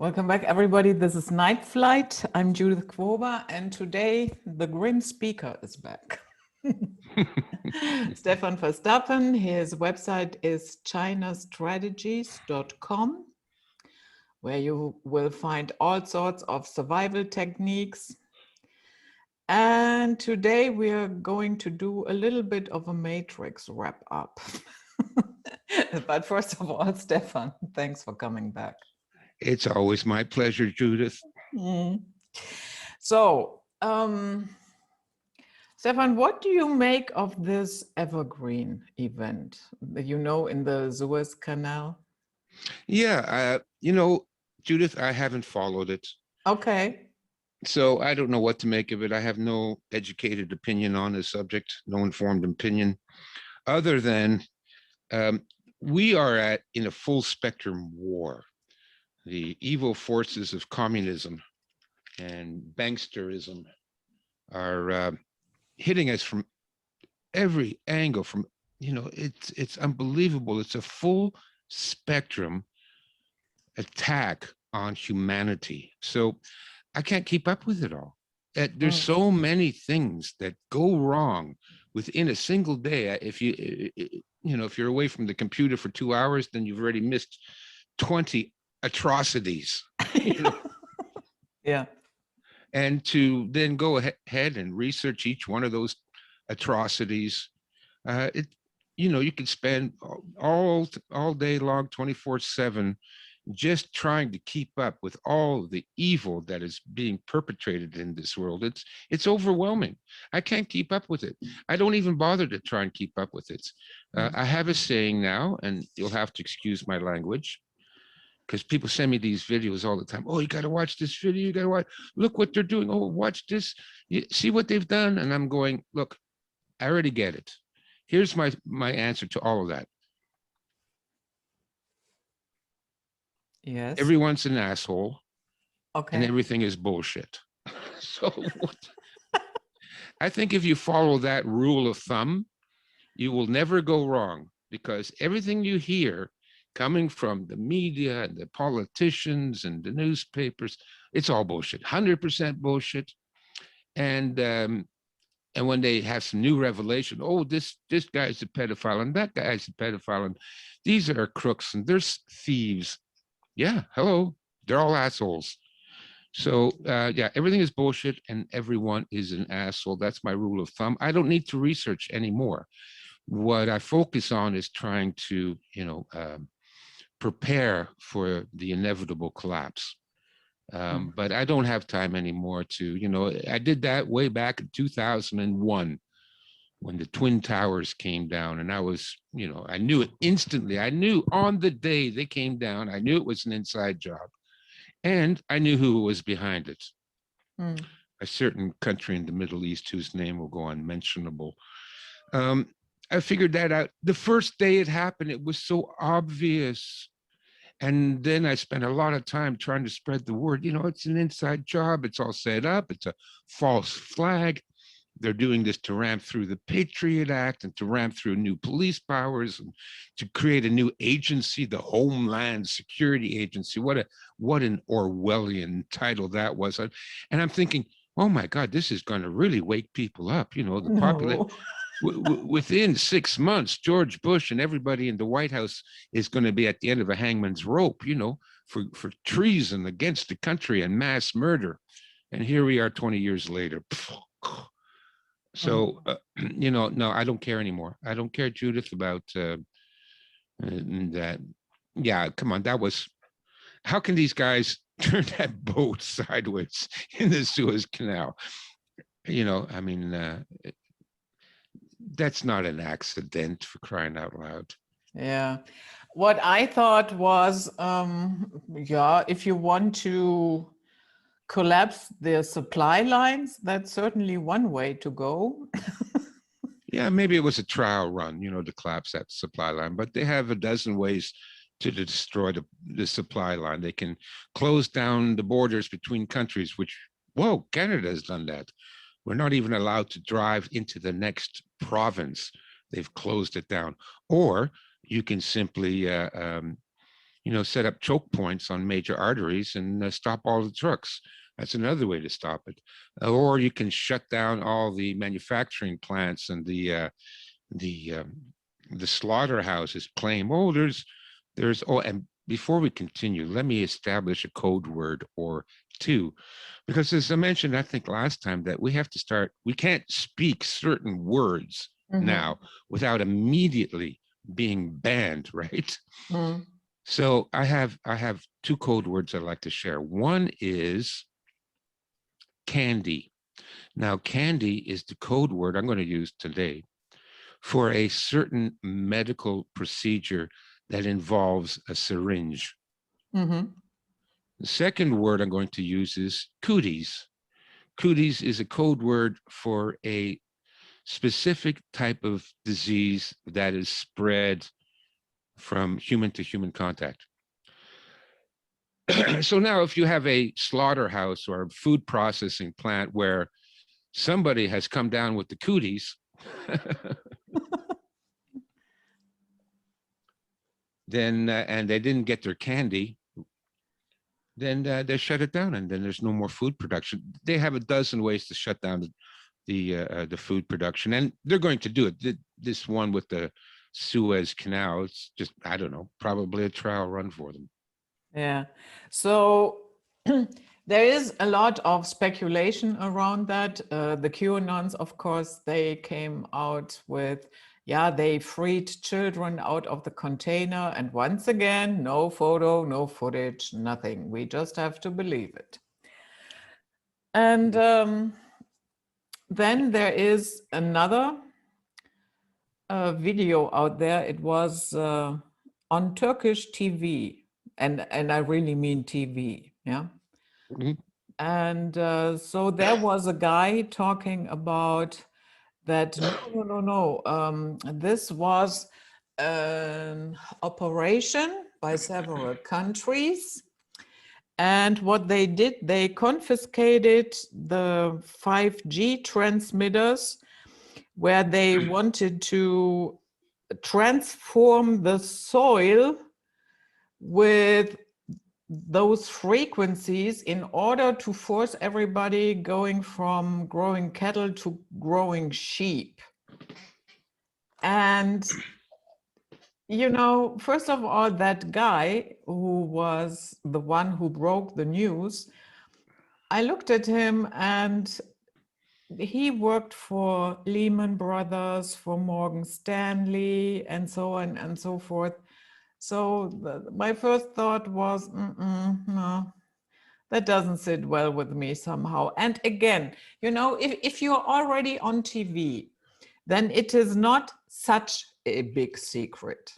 Welcome back, everybody. This is Night Flight. I'm Judith Quoba, and today the grim speaker is back. Stefan Verstappen. His website is chinastrategies.com, where you will find all sorts of survival techniques. And today we are going to do a little bit of a matrix wrap up. But first of all, Stefan, thanks for coming back. It's always my pleasure, Judith. So, Stefan, what do you make of this evergreen event, in the Suez Canal? Yeah, Judith, I haven't followed it. Okay. So I don't know what to make of it. I have no educated opinion on the subject, no informed opinion, other than we are in a full spectrum war. The evil forces of communism and banksterism are hitting us from every angle. It's unbelievable. It's a full spectrum attack on humanity. So I can't keep up with it all. There's so many things that go wrong within a single day. If you're away from the computer for 2 hours, then you've already missed 20 atrocities. Yeah. And to then go ahead and research each one of those atrocities, you could spend all day long, 24/7, just trying to keep up with all the evil that is being perpetrated in this world. It's overwhelming. I can't keep up with it. I don't even bother to try and keep up with it. I have a saying now, and you'll have to excuse my language, because people send me these videos all the time. Oh, you got to watch this video. You got to watch. Look what they're doing. Oh, watch this. You see what they've done. And I'm going, look, I already get it. Here's my answer to all of that. Yes. Everyone's an asshole. Okay. And everything is bullshit. So I think if you follow that rule of thumb, you will never go wrong, because everything you hear coming from the media and the politicians and the newspapers, it's all bullshit, 100% bullshit. And when they have some new revelation, oh, this guy's a pedophile and that guy's a pedophile, and these are crooks and there's thieves. Yeah, hello, they're all assholes. So yeah, everything is bullshit and everyone is an asshole. That's my rule of thumb. I don't need to research anymore. What I focus on is trying to, prepare for the inevitable collapse. But I don't have time anymore to, I did that way back in 2001 when the Twin Towers came down, and I was, I knew it instantly. I knew on the day they came down, I knew it was an inside job, and I knew who was behind it. A certain country in the Middle East whose name will go unmentionable. I figured that out. The first day it happened, it was so obvious. And then I spent a lot of time trying to spread the word. It's an inside job. It's all set up. It's a false flag. They're doing this to ramp through the Patriot Act and to ramp through new police powers and to create a new agency, the Homeland Security Agency. What an Orwellian title that was. And I'm thinking, oh my God, this is going to really wake people up. The population. Within 6 months, George Bush and everybody in the White House is going to be at the end of a hangman's rope, for treason against the country and mass murder. And here we are 20 years later. So, no, I don't care anymore. I don't care, Judith, about that. Yeah, come on. How can these guys turn that boat sideways in the Suez Canal? That's not an accident, for crying out loud. Yeah. What I thought was, if you want to collapse the supply lines, that's certainly one way to go. Yeah, maybe it was a trial run, to collapse that supply line, but they have a dozen ways to destroy the supply line. They can close down the borders between countries, which, whoa, Canada has done that. We're not even allowed to drive into the next province. They've closed it down. Or you can simply set up choke points on major arteries and stop all the trucks. That's another way to stop it. Or you can shut down all the manufacturing plants and the slaughterhouses. Claim, oh, and before we continue, let me establish a code word or two, because as I mentioned, I think last time, that we can't speak certain words now without immediately being banned, right? Mm. So I have two code words I'd like to share. One is candy. Now, candy is the code word I'm going to use today for a certain medical procedure that involves a syringe. Mm-hmm. The second word I'm going to use is cooties. Cooties is a code word for a specific type of disease that is spread from human to human contact. So now, if you have a slaughterhouse or a food processing plant where somebody has come down with the cooties, then and they didn't get their candy, then they shut it down, and then there's no more food production. They have a dozen ways to shut down the food production, and they're going to do it. This one with the Suez Canal, it's just, I don't know, probably a trial run for them. Yeah. So there is a lot of speculation around that. The QAnons, of course, they came out with, yeah, they freed children out of the container. And once again, no photo, no footage, nothing. We just have to believe it. And then there is another video out there. It was on Turkish TV, and I really mean TV, yeah. Mhm. And so there was a guy talking about that. No. This was an operation by several countries. And what they did, they confiscated the 5G transmitters where they wanted to transform the soil with those frequencies in order to force everybody going from growing cattle to growing sheep. And, first of all, that guy who was the one who broke the news, I looked at him, and he worked for Lehman Brothers, for Morgan Stanley, and so on and so forth. So my first thought was, no, that doesn't sit well with me somehow. And again, if you're already on TV, then it is not such a big secret.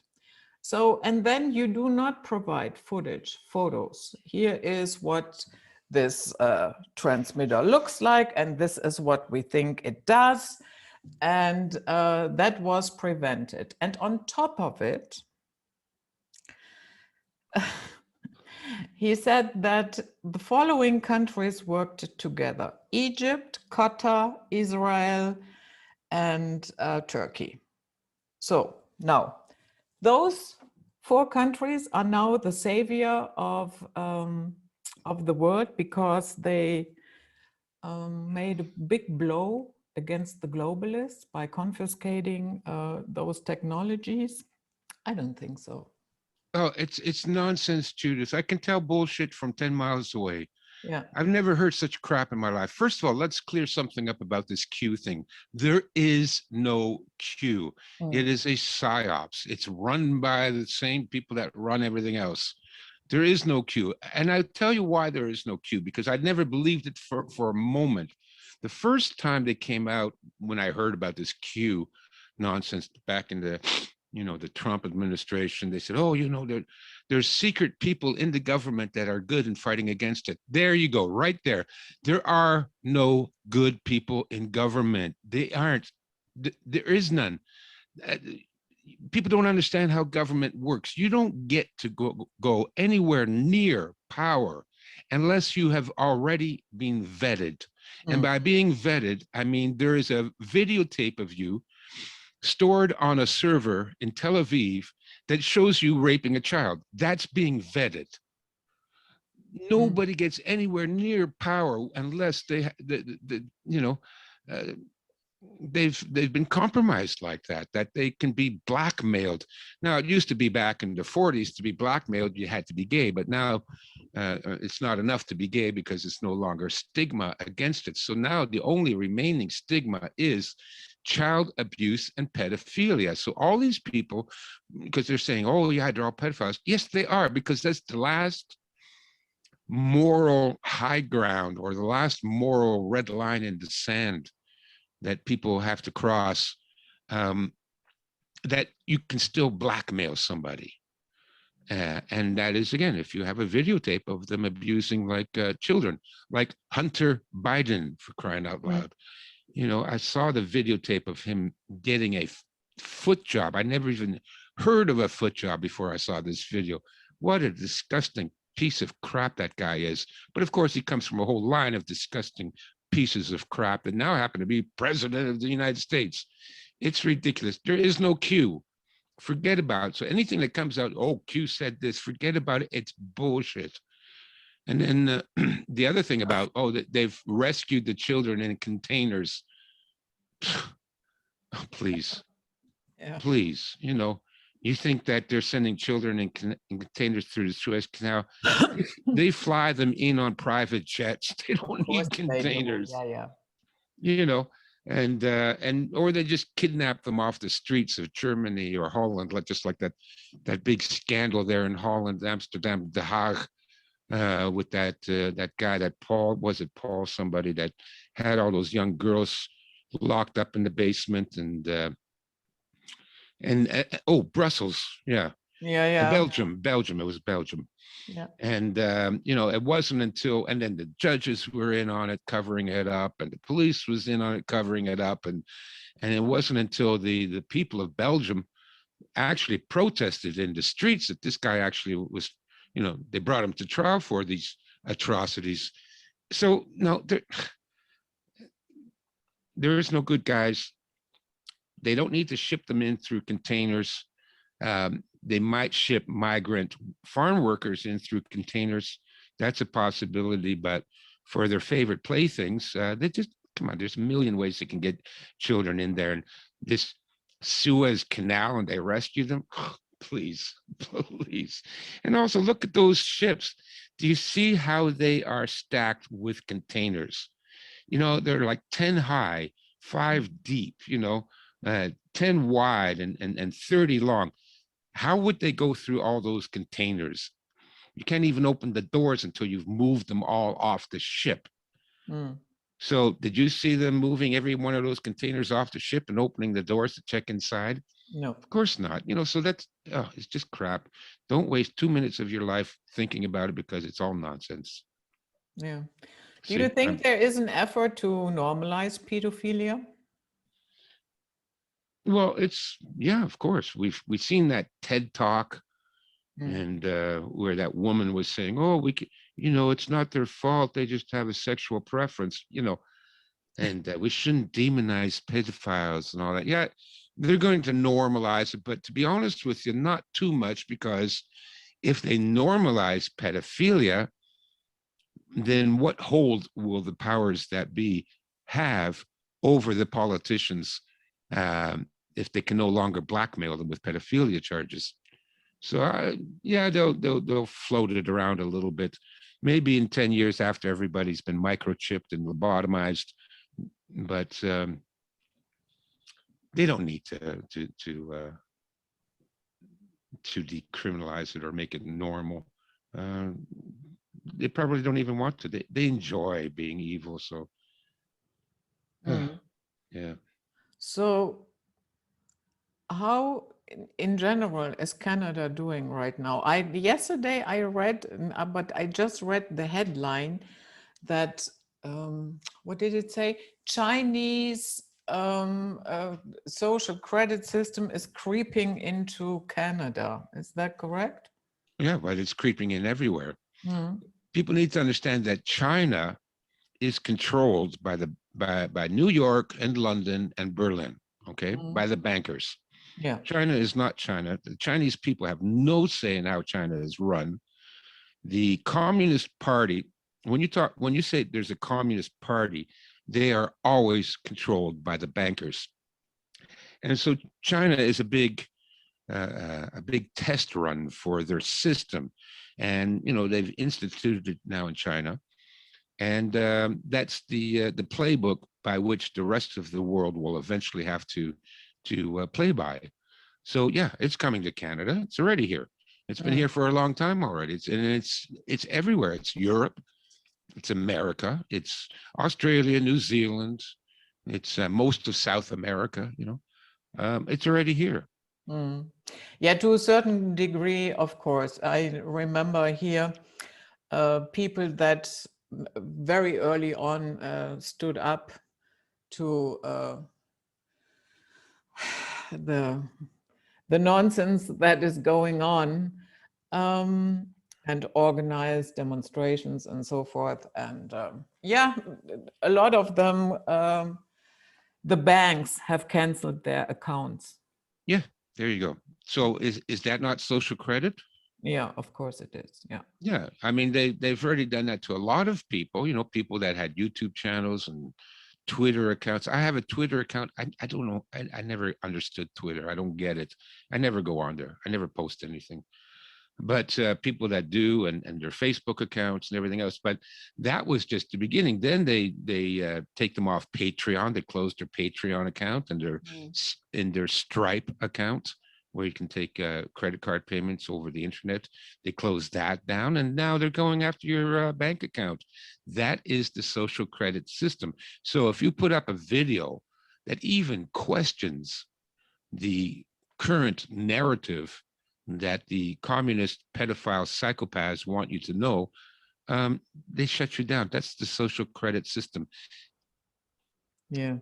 So, and then you do not provide footage, photos. Here is what this transmitter looks like, and this is what we think it does. And that was prevented. And on top of it, he said that the following countries worked together: Egypt, Qatar, Israel, and Turkey. So now, those 4 countries are now the savior of the world, because they made a big blow against the globalists by confiscating those technologies. I don't think so. Oh, it's nonsense, Judith. I can tell bullshit from 10 miles away. Yeah. I've never heard such crap in my life. First of all, let's clear something up about this Q thing. There is no Q. It is a psyops. It's run by the same people that run everything else. There is no Q. And I'll tell you why there is no Q, because I'd never believed it for a moment. The first time they came out, when I heard about this Q nonsense back in the Trump administration, they said, oh, there's secret people in the government that are good in fighting against it. There you go, right there. There are no good people in government. They aren't. There is none. People don't understand how government works. You don't get to go anywhere near power unless you have already been vetted. And by being vetted, I mean there is a videotape of you stored on a server in Tel Aviv that shows you raping a child. That's being vetted. Nobody gets anywhere near power unless uh, they've been compromised like that, that they can be blackmailed. Now, it used to be back in the 40s, to be blackmailed, you had to be gay, but now it's not enough to be gay because it's no longer stigma against it. So now the only remaining stigma is child abuse and pedophilia. So all these people, because they're saying, oh yeah, they're all pedophiles. Yes, they are, because that's the last moral high ground, or the last moral red line in the sand that people have to cross, that you can still blackmail somebody. And that is, again, if you have a videotape of them abusing like children, like Hunter Biden, for crying out loud. You know, I saw the videotape of him getting a foot job. I never even heard of a foot job before I saw this video. What a disgusting piece of crap that guy is. But of course, he comes from a whole line of disgusting pieces of crap that now happen to be president of the United States. It's ridiculous. There is no Q. Forget about it. So anything that comes out, oh, Q said this, forget about it. It's bullshit. And then the other thing about, oh, that they've rescued the children in containers. Oh, please, please, you know, you think that they're sending children in containers through the Suez Canal? They fly them in on private jets. They don't need containers. Yeah. You know, and or they just kidnap them off the streets of Germany or Holland, like just like that big scandal there in Holland, Amsterdam, The Hague, with that guy, that Paul, was it Paul somebody, that had all those young girls locked up in the basement, and oh, Brussels, yeah. Belgium, it was Belgium. Yeah. And you know, it wasn't until, and then the judges were in on it, covering it up, and the police was in on it, covering it up, and it wasn't until the people of Belgium actually protested in the streets that this guy actually was, you know, they brought him to trial for these atrocities. So no, there is no good guys. They don't need to ship them in through containers. They might ship migrant farm workers in through containers. That's a possibility, but for their favorite playthings, they just, come on, there's a million ways they can get children in there. And this Suez Canal, and they rescue them. Please, please. And also look at those ships. Do you see how they are stacked with containers? You know, they're like 10 high, 5 deep, you know, 10 wide and 30 long. How would they go through all those containers? You can't even open the doors until you've moved them all off the ship. So did you see them moving every one of those containers off the ship and opening the doors to check inside? No. Of course not. You know, so that's, it's just crap. Don't waste 2 minutes of your life thinking about it, because it's all nonsense. Yeah. Do you think there is an effort to normalize pedophilia? Well, it's, yeah, of course. We've seen that TED talk, and where that woman was saying, oh, we can, you know, it's not their fault. They just have a sexual preference, you know, and we shouldn't demonize pedophiles and all that. Yeah, they're going to normalize it. But to be honest with you, not too much, because if they normalize pedophilia, then what hold will the powers that be have over the politicians, if they can no longer blackmail them with pedophilia charges? So yeah, they'll float it around a little bit. Maybe in 10 years, after everybody's been microchipped and lobotomized, but they don't need to decriminalize it or make it normal. They probably don't even want to. They enjoy being evil. So yeah. So how in general is Canada doing right now? Yesterday I read, but I just read the headline that what did it say? Chinese social credit system is creeping into Canada. Is that correct? Yeah, but it's creeping in everywhere. People need to understand that China is controlled by New York and London and Berlin, okay, by the bankers. Yeah. China is not China. The Chinese people have no say in how China is run. The Communist Party, when you say there's a Communist Party, they are always controlled by the bankers. And so China is a big test run for their system. And, they've instituted it now in China. And that's the playbook by which the rest of the world will eventually have to play by. So yeah, it's coming to Canada. It's already here. It's been Mm. here for a long time already. It's everywhere. It's Europe. It's America. It's Australia, New Zealand. It's most of South America. It's already here. Mm. Yeah, to a certain degree, of course. I remember here people that very early on stood up to the nonsense that is going on, and organize demonstrations and so forth. And yeah, a lot of them, the banks have canceled their accounts. Yeah, there you go. So is that not social credit? Yeah, of course it is. Yeah. Yeah, I mean they've already done that to a lot of people. People that had YouTube channels and Twitter accounts. I have a Twitter account. I don't know. I never understood Twitter. I don't get it. I never go on there. I never post anything. But people that do, and their Facebook accounts and everything else. But that was just the beginning. Then they take them off Patreon. They close their Patreon account and their Stripe account, where you can take credit card payments over the internet. They close that down, and now they're going after your bank account. That is the social credit system. So if you put up a video that even questions the current narrative that the communist pedophile psychopaths want you to know, they shut you down. That's the social credit system. Yeah.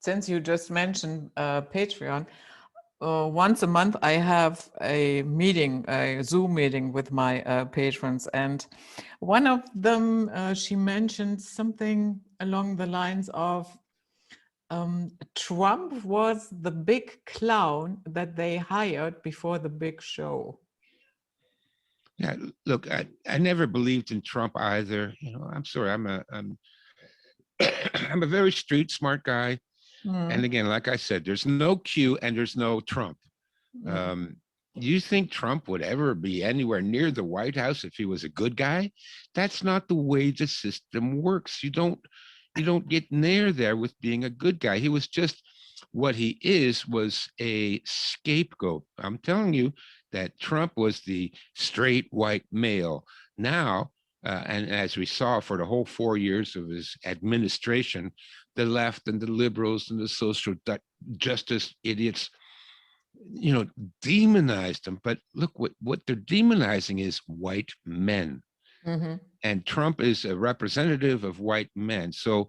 Since you just mentioned Patreon, once a month I have a Zoom meeting with my patrons, and one of them, she mentioned something along the lines of Trump was the big clown that they hired before the big show. Yeah, look, I never believed in Trump either. I'm sorry, I'm a very street smart guy. And Mm, again, like I said, there's no Q and there's no Trump. mm, Um, you think Trump would ever be anywhere near the White House if he was a good guy? That's not the way the system works. You don't get near there with being a good guy. He was just what he is was a scapegoat. I'm telling you that Trump was the straight white male. Now, and as we saw for the whole 4 years of his administration, the left and the liberals and the social justice idiots, demonized them. But look, what they're demonizing is white men. mhm, And Trump is a representative of white men. So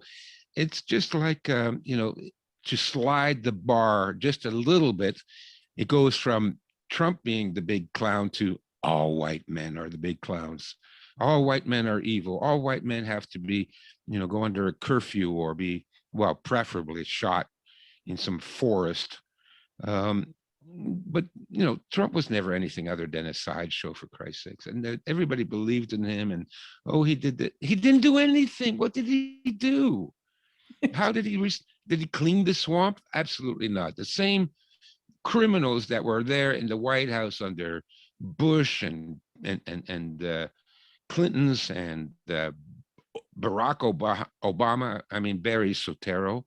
it's just like, to slide the bar just a little bit, it goes from Trump being the big clown to all white men are the big clowns. All white men are evil. All white men have to be, go under a curfew or be, well, preferably shot in some forest. Um, but Trump was never anything other than a sideshow, for Christ's sakes, and everybody believed in him. And oh, he did that. He didn't do anything. What did he do? How did he clean the swamp? Absolutely not. The same criminals that were there in the White House under Bush and Clinton's and Barack Obama. I mean Barry Soetoro.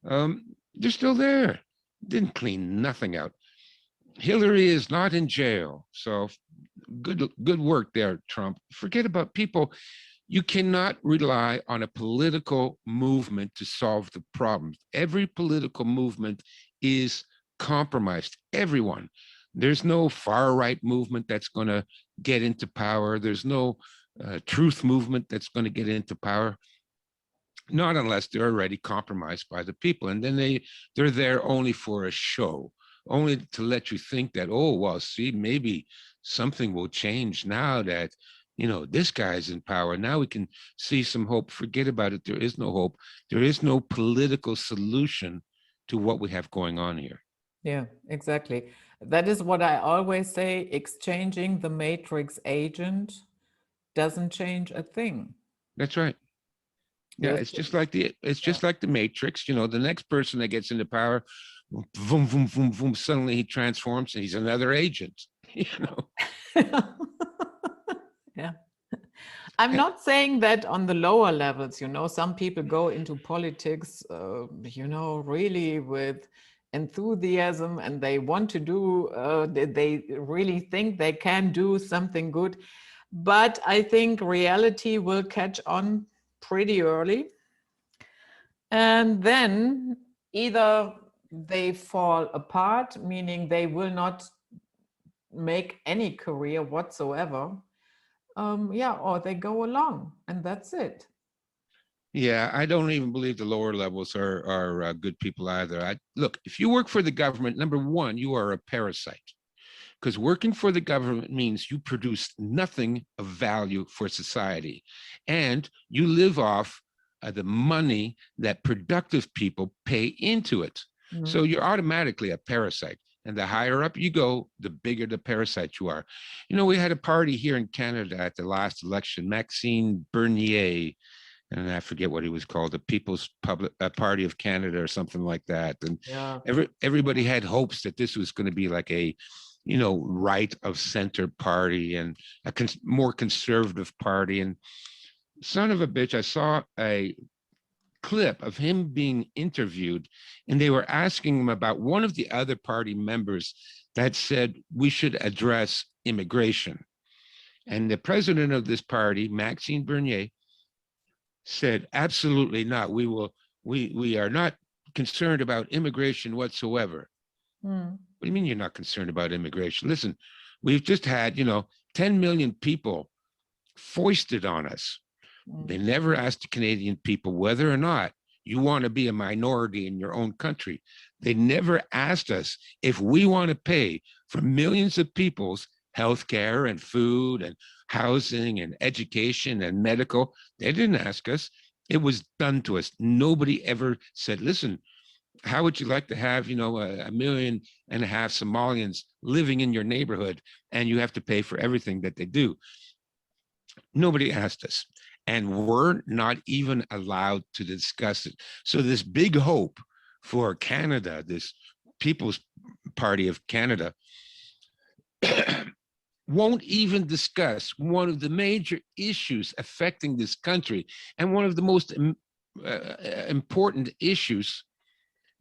They're still there. Didn't clean nothing out. Hillary is not in jail. So good work there, Trump. Forget about people. You cannot rely on a political movement to solve the problems. Every political movement is compromised. Everyone. There's no far right movement that's going to get into power. There's no truth movement that's going to get into power, not unless they're already compromised by the people. And then they're there only for a show, only to let you think that, oh, well, see, maybe something will change now that, this guy's in power. Now we can see some hope. Forget about it. There is no hope. There is no political solution to what we have going on here. Yeah, exactly. That is what I always say. Exchanging the matrix agent doesn't change a thing. That's right. Yeah, You're it's just still, like it's yeah. just like the Matrix. You know, the next person that gets into power, boom, boom, boom, boom, suddenly he transforms and he's another agent. You know, Yeah. I'm not saying that on the lower levels, some people go into politics, really with enthusiasm, and they want to do, they really think they can do something good. But I think reality will catch on pretty early. And then either they fall apart, meaning they will not make any career whatsoever, or they go along, and that's it. yeah, I don't even believe the lower levels are good people either. Look, if you work for the government, number one, you are a parasite, because working for the government means you produce nothing of value for society, and you live off the money that productive people pay into it. So Mhm. you're automatically a parasite. And the higher up you go, the bigger the parasite you are. You know, we had a party here in Canada at the last election. Maxime Bernier, and I forget what he was called, the People's Public Party of Canada or something like that. And Yeah. everybody had hopes that this was going to be like a, right of center party and a more conservative party. And son of a bitch, I saw a clip of him being interviewed, and they were asking him about one of the other party members that said we should address immigration. And the president of this party, Maxime Bernier, said, absolutely not. We are not concerned about immigration whatsoever. Mm. What do you mean you're not concerned about immigration? Listen, we've just had, 10 million people foisted on us. They Mm. never asked the Canadian people whether or not you want to be a minority in your own country. They never asked us if we want to pay for millions of people's health care and food and housing and education and medical. They didn't ask us. It was done to us. Nobody ever said, listen, how would you like to have, a million and a half Somalians living in your neighborhood and you have to pay for everything that they do? Nobody asked us. And we're not even allowed to discuss it. So this big hope for Canada, this People's Party of Canada, won't even discuss one of the major issues affecting this country and one of the most important issues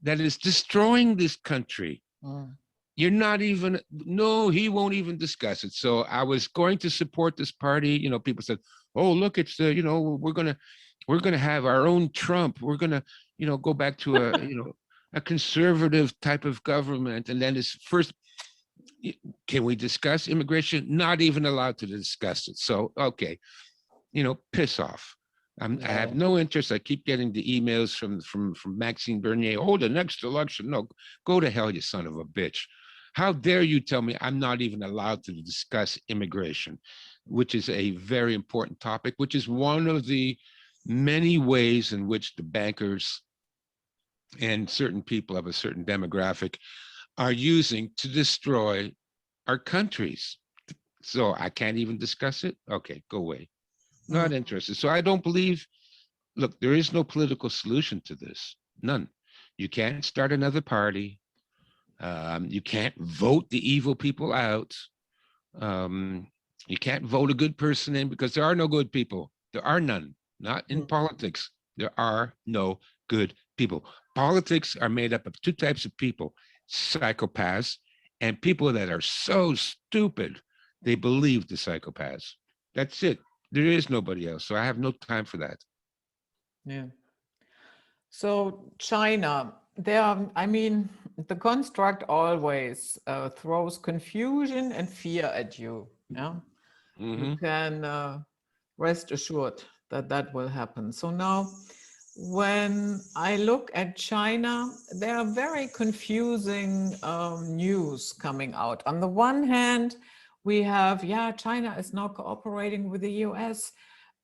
that is destroying this country. Mm. You're not even, no, he won't even discuss it. So I was going to support this party. People said, oh, look, it's we're gonna have our own Trump. We're gonna, go back to a conservative type of government. And then his first, can we discuss immigration? Not even allowed to discuss it. So, okay, piss off. I have Yeah. no interest. I keep getting the emails from Maxime Bernier. Oh, the next election. No, go to hell, you son of a bitch. How dare you tell me I'm not even allowed to discuss immigration, which is a very important topic, which is one of the many ways in which the bankers and certain people of a certain demographic are using to destroy our countries. So I can't even discuss it. Okay, go away. Not Mm. interested. So I don't believe, look, there is no political solution to this. None. You can't start another party. You can't vote the evil people out. Um, you can't vote a good person in because there are no good people. There are none, not in Mm. politics. There are no good people. Politics are made up of two types of people, psychopaths and people that are so stupid they believe the psychopaths. That's it. There is nobody else. So I have no time for that. Yeah. So China, the construct always throws confusion and fear at you. Yeah, you Mm-hmm. can rest assured that that will happen. So now, when I look at China, there are very confusing news coming out. On the one hand, we have, yeah, China is now cooperating with the US.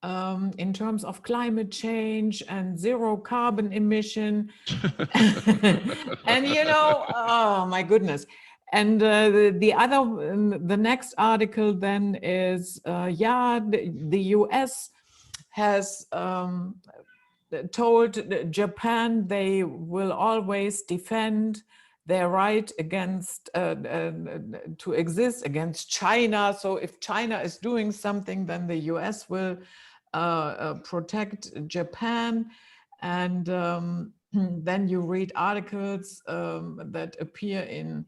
in terms of climate change and zero carbon emission. And oh my goodness. And the other, the next article then is, yeah, the US has told Japan they will always defend their right against to exist against China. So if China is doing something, then the US will protect Japan. And then you read articles that appear in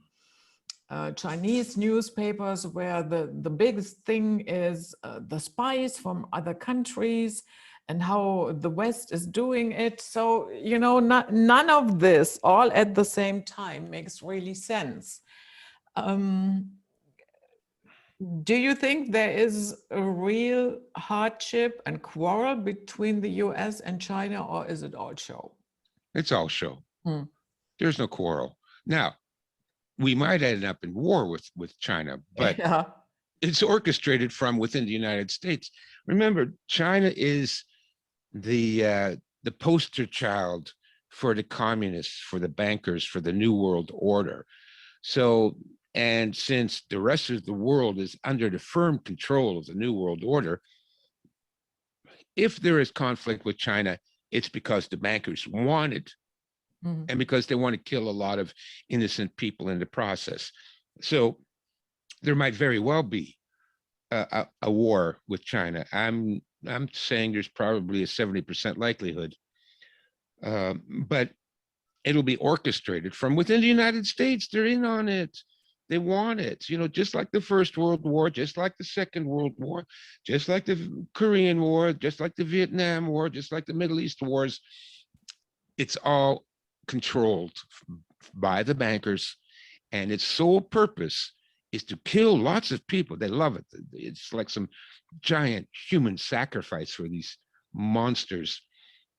Chinese newspapers where the biggest thing is the spies from other countries and how the West is doing it. So, none of this all at the same time makes really sense. Do you think there is a real hardship and quarrel between the US and China, or is it all show? It's all show. There's no quarrel. Now, we might end up in war with China, but Yeah. it's orchestrated from within the United States. Remember, China is the poster child for the communists, for the bankers, for the New World Order. So, and since the rest of the world is under the firm control of the New World Order, if there is conflict with China, it's because the bankers want it, and because they want to kill a lot of innocent people in the process. So there might very well be a war with China. I'm saying there's probably a 70% likelihood, but it'll be orchestrated from within the United States. They're in on it. They want it, just like the First World War, just like the Second World War, just like the Korean War, just like the Vietnam War, just like the Middle East wars. It's all controlled by the bankers, and its sole purpose is to kill lots of people. They love it. It's like some giant human sacrifice for these monsters,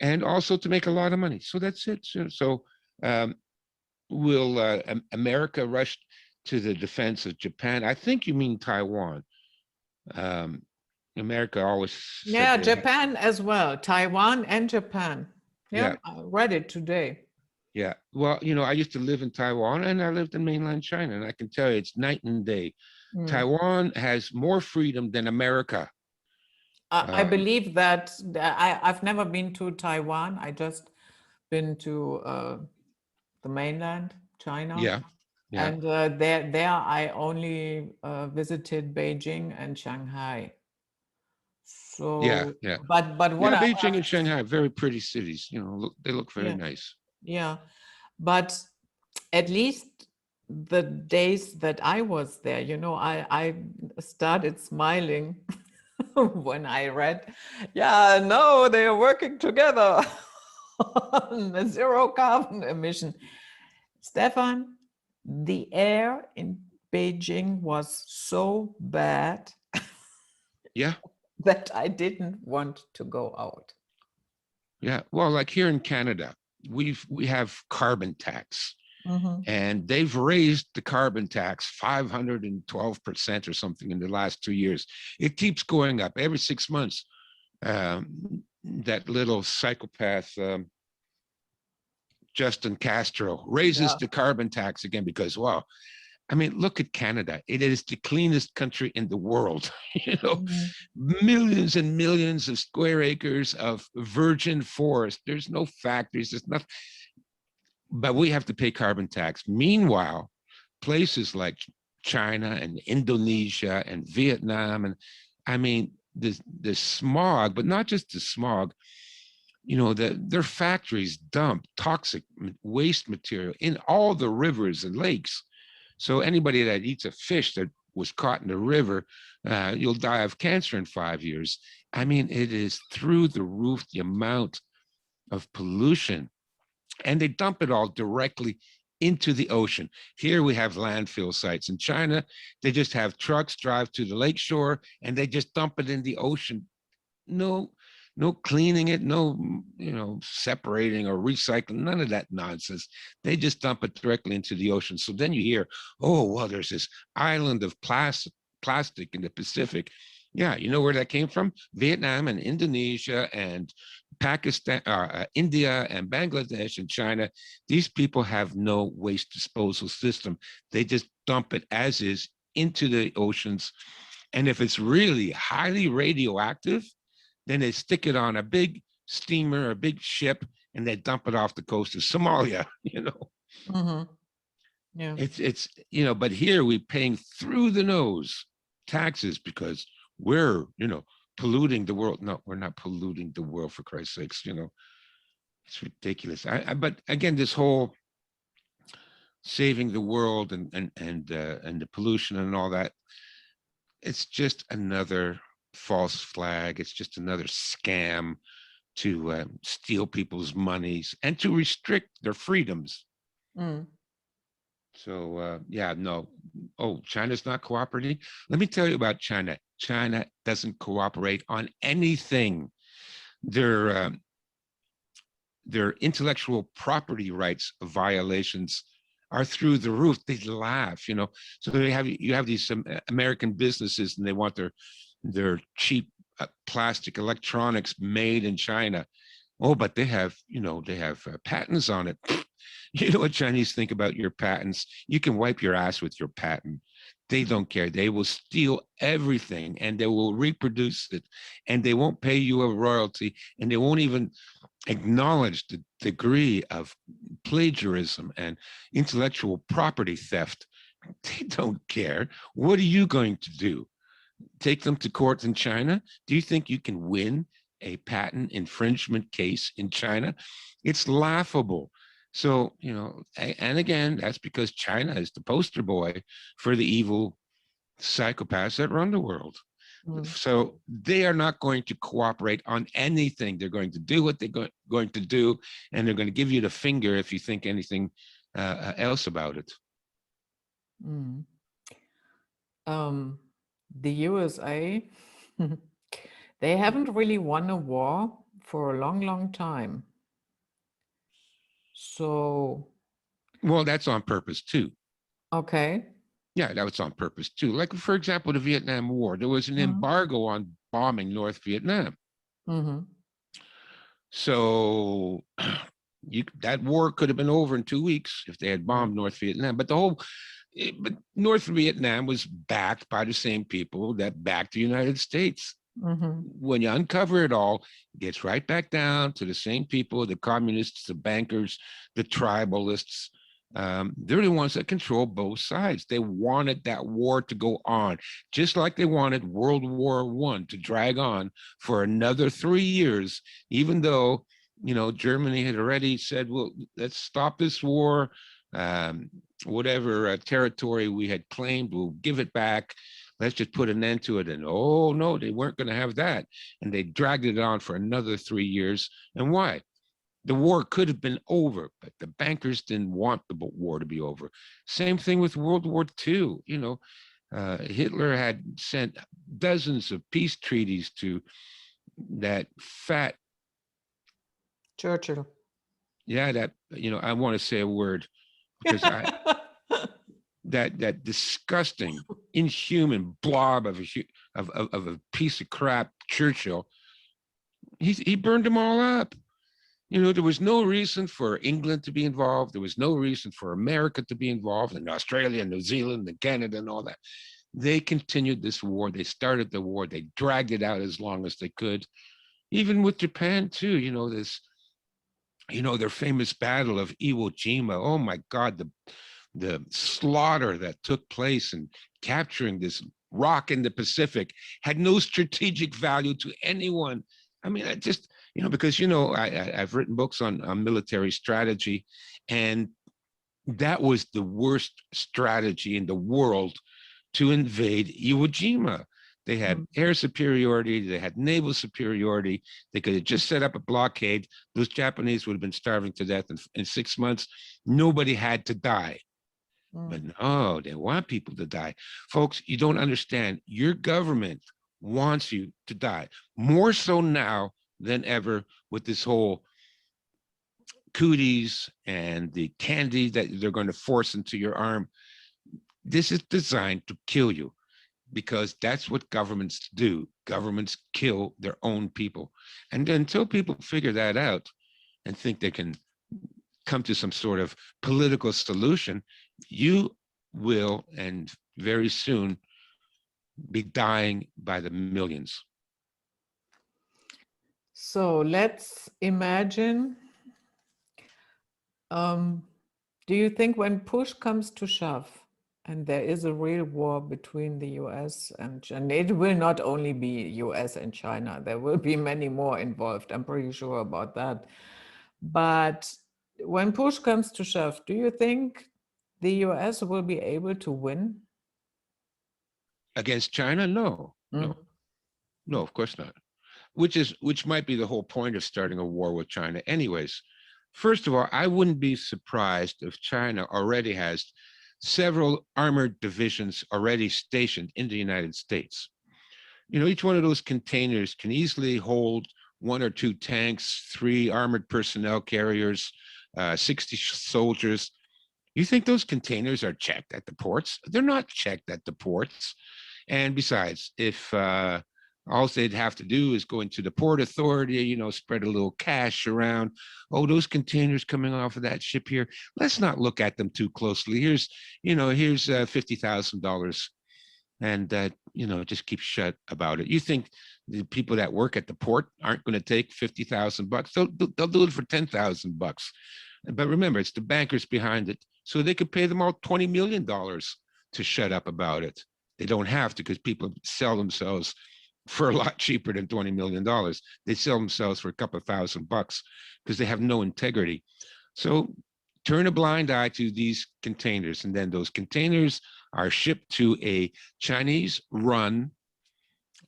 and also to make a lot of money. So that's it. So will America rush to the defense of Japan? I think you mean Taiwan. America always Yeah, said Japan as well, Taiwan and Japan. Yeah, I read it today. Yeah. Well, I used to live in Taiwan, and I lived in mainland China, and I can tell you it's night and day. Taiwan has more freedom than America. I believe that. I've never been to Taiwan. I just been to the mainland China. Yeah. Yeah. And there I only visited Beijing and Shanghai. So, Yeah. but what Yeah, I Beijing and Shanghai, very pretty cities. They look very nice. Yeah, but at least the days that I was there, I started smiling when I read, yeah, no, they are working together on a zero carbon emission. Stefan, the air in Beijing was so bad Yeah. that I didn't want to go out. Yeah. Well, like here in Canada, we have carbon tax, and they've raised the carbon tax 512% or something in the last 2 years. It keeps going up every 6 months. That little psychopath, Justin Castro, raises the carbon tax again because, wow, I mean, look at Canada. It is the cleanest country in the world. Millions and millions of square acres of virgin forest. There's no factories. There's nothing. But we have to pay carbon tax. Meanwhile, places like China and Indonesia and Vietnam, and I mean, the smog, but not just the smog, their factories dump toxic waste material in all the rivers and lakes. So anybody that eats a fish that was caught in the river, you'll die of cancer in 5 years. I mean, it is through the roof, the amount of pollution, and they dump it all directly into the ocean. Here we have landfill sites. In China, they just have trucks drive to the lakeshore and they just dump it in the ocean. No cleaning it, no, separating or recycling, none of that nonsense. They just dump it directly into the ocean. So then you hear, oh, well, there's this island of plastic in the Pacific. Yeah, you know where that came from? Vietnam and Indonesia and Pakistan, India and Bangladesh and China. These people have no waste disposal system. They just dump it as is into the oceans. And if it's really highly radioactive, then they stick it on a big steamer, a big ship, and they dump it off the coast of Somalia. Mm-hmm. Yeah. It's but here we're paying through the nose taxes because we're polluting the world. No, we're not polluting the world, for Christ's sakes. It's ridiculous. But again, this whole saving the world and the pollution and all that, it's just another false flag. It's just another scam to steal people's monies and to restrict their freedoms. Mm. So yeah, no. Oh, China's not cooperating. Let me tell you about China. China doesn't cooperate on anything. Their their intellectual property rights violations are through the roof. They laugh. So you have these American businesses, and they want their cheap plastic electronics made in China. Oh, but they have patents on it. You know what Chinese think about your patents? You can wipe your ass with your patent. They don't care. They will steal everything and they will reproduce it, and they won't pay you a royalty, and they won't even acknowledge the degree of plagiarism and intellectual property theft. They don't care. What are you going to do? Take them to court in China? Do you think you can win a patent infringement case in China? It's laughable. So, and again, that's because China is the poster boy for the evil psychopaths that run the world. Mm. So they are not going to cooperate on anything. They're going to do what they're going to do, and they're going to give you the finger if you think anything else about it. Mm. Um, the USA, they haven't really won a war for a long, long time. So, Well, that's on purpose too. okay. Yeah, that was on purpose too. Like, for example, the Vietnam War, there was an Mm-hmm. embargo on bombing North Vietnam. Mm-hmm. So that war could have been over in 2 weeks if they had bombed North Vietnam. But North Vietnam was backed by the same people that backed the United States. Mm-hmm. When you uncover it all, it gets right back down to the same people, the communists, the bankers, the tribalists. They're the ones that control both sides. They wanted that war to go on, just like they wanted World War I to drag on for another 3 years, even though, Germany had already said, well, let's stop this war. Whatever territory we had claimed, we'll give it back. Let's just put an end to it. And oh, no, they weren't going to have that. And they dragged it on for another 3 years. And why? The war could have been over, but the bankers didn't want the war to be over. Same thing with World War II. Hitler had sent dozens of peace treaties to that fat, Churchill. yeah, that, I want to say a word because that disgusting, inhuman blob of a piece of crap, Churchill. He burned them all up. There was no reason for England to be involved. There was no reason for America to be involved, and Australia, and New Zealand, and Canada, and all that. They continued this war. They started the war. They dragged it out as long as they could. Even with Japan too. Their famous battle of Iwo Jima. Oh my God, the slaughter that took place in capturing this rock in the Pacific had no strategic value to anyone. I mean, because I've written books on military strategy, and that was the worst strategy in the world to invade Iwo Jima. They had air superiority, they had naval superiority. They could have just set up a blockade. Those Japanese would have been starving to death in 6 months. Nobody had to die. But no, they want people to die. Folks, you don't understand. Your government wants you to die more so now than ever with this whole cooties and the candy that they're going to force into your arm. This is designed to kill you. because that's what governments do. Governments kill their own people. And until people figure that out and think they can come to some sort of political solution, you will, and very soon, be dying by the millions. So let's imagine, do you think when push comes to shove and there is a real war between the US and China, it will not only be US and China, there will be many more involved, I'm pretty sure about that. But when push comes to shove, do you think the US will be able to win? Against China? No, no, no, of course not. Which might be the whole point of starting a war with China. Anyways, first of all, I wouldn't be surprised if China already has several armored divisions already stationed in the United States. You know, each one of those containers can easily hold 1 or 2 tanks, 3 armored personnel carriers, 60 soldiers. You think those containers are checked at the ports? They're not checked at the ports. And besides, if all they'd have to do is go into the port authority, you know, spread a little cash around. Oh, those containers coming off of that ship here, let's not look at them too closely. Here's $50,000, and just keep shut about it. You think the people that work at the port aren't going to take $50,000? They'll do it for $10,000. But remember, it's the bankers behind it, so they could pay them all $20 million to shut up about it. They don't have to, because people sell themselves for a lot cheaper than $20 million. They sell themselves for a couple of $1,000 because they have no integrity. So turn a blind eye to these containers, and then those containers are shipped to a Chinese-run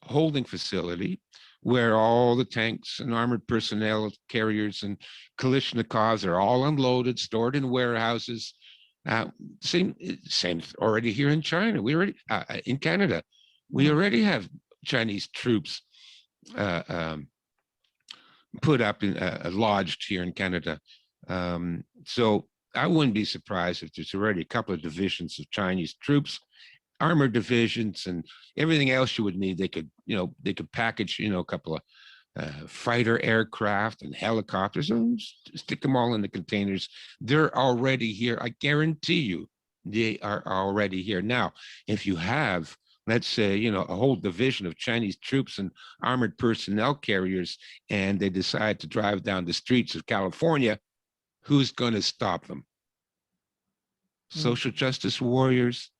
holding facility where all the tanks and armored personnel carriers and Kalashnikovs are all unloaded, stored in warehouses. Same already here in China. We already in Canada, we already have Chinese troops put up in lodged here in Canada. So I wouldn't be surprised if there's already a couple of divisions of Chinese troops, armored divisions, and everything else you would need. They could package, a couple of fighter aircraft and helicopters and stick them all in the containers. They're already here. I guarantee you, they are already here. Now, if you have, let's say, a whole division of Chinese troops and armored personnel carriers, and they decide to drive down the streets of California, who's going to stop them? Social justice warriors,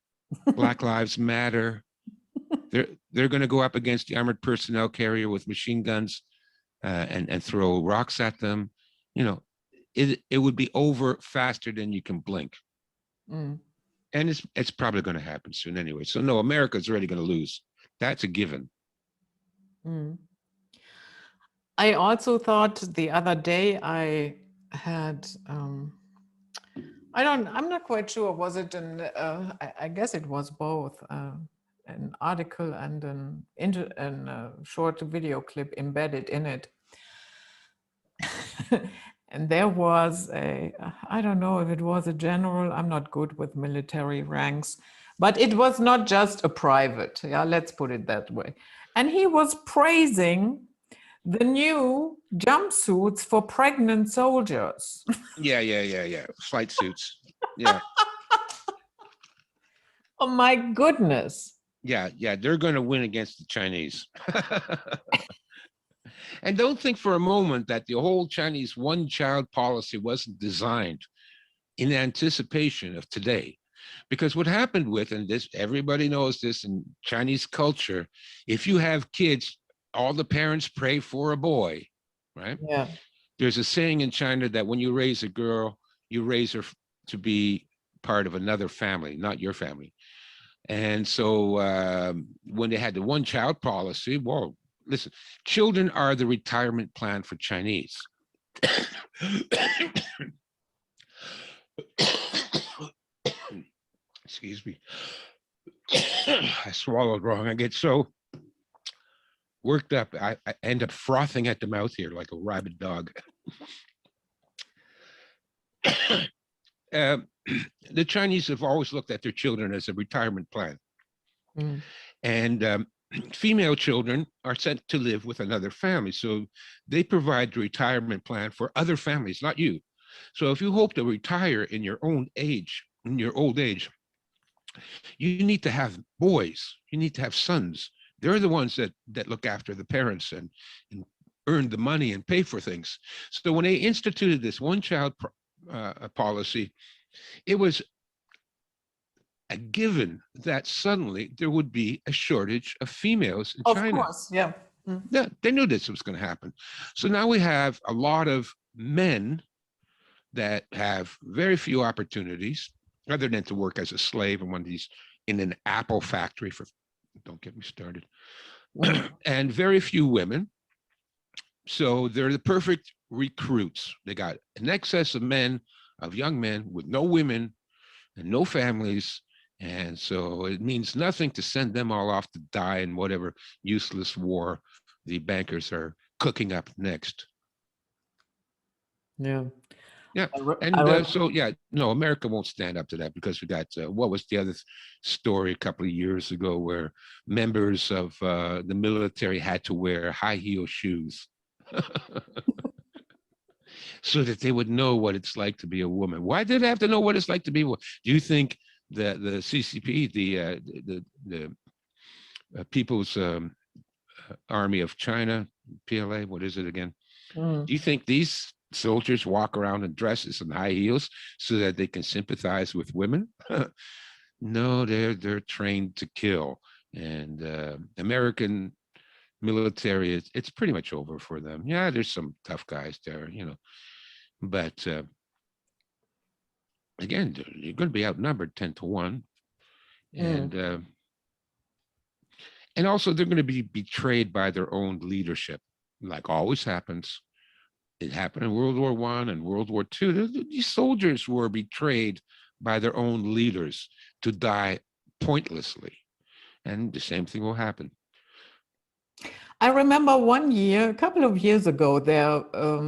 Black Lives Matter. They're going to go up against the armored personnel carrier with machine guns and throw rocks at them. It would be over faster than you can blink. And it's probably going to happen soon anyway. So no, America's already going to lose. That's a given. I also thought the other day I had, I'm not quite sure, was it I guess it was both, an article and a short video clip embedded in it. And there was I don't know if it was a general, I'm not good with military ranks, but it was not just a private, let's put it that way. And he was praising the new jumpsuits for pregnant soldiers. Yeah. Flight suits. Yeah. Oh my goodness. Yeah. They're going to win against the Chinese. And don't think for a moment that the whole Chinese one-child policy wasn't designed in anticipation of today. Because what happened with, and this, everybody knows this in Chinese culture, if you have kids, all the parents pray for a boy, right? Yeah. There's a saying in China that when you raise a girl, you raise her to be part of another family, not your family. And so when they had the one-child policy, well, listen, children are the retirement plan for Chinese. Excuse me. I swallowed wrong. I get so worked up. I end up frothing at the mouth here like a rabid dog. The Chinese have always looked at their children as a retirement plan. And female children are sent to live with another family. So they provide the retirement plan for other families, not you. So if you hope to retire in your own age, in your old age, you need to have boys, you need to have sons. They're the ones that look after the parents and earn the money and pay for things. So when they instituted this one child policy, it was a given that suddenly there would be a shortage of females in Of China. course, yeah. Yeah, they knew this was going to happen. So now we have a lot of men that have very few opportunities other than to work as a slave in one of these, in an Apple factory for, don't get me started, and very few women. So they're the perfect recruits. They got an excess of men, of young men with no women and no families. And so it means nothing to send them all off to die in whatever useless war the bankers are cooking up next. Yeah. Yeah. And so, yeah, no, America won't stand up to that because we got, what was the other story a couple of years ago where members of the military had to wear high heel shoes so that they would know what it's like to be a woman. Why did they have to know what it's like to be a woman? Do you think that the CCP, the People's Army of China, PLA, what is it again? Do you think these soldiers walk around in dresses and high heels so that they can sympathize with women? No, they're trained to kill. And American military, it's pretty much over for them. Yeah, there's some tough guys there, you know, but again, you're going to be outnumbered 10-1. And also they're going to be betrayed by their own leadership, like always happens. It happened in World War I and World War II. These soldiers were betrayed by their own leaders to die pointlessly. And the same thing will happen. I remember one year, a couple of years ago, there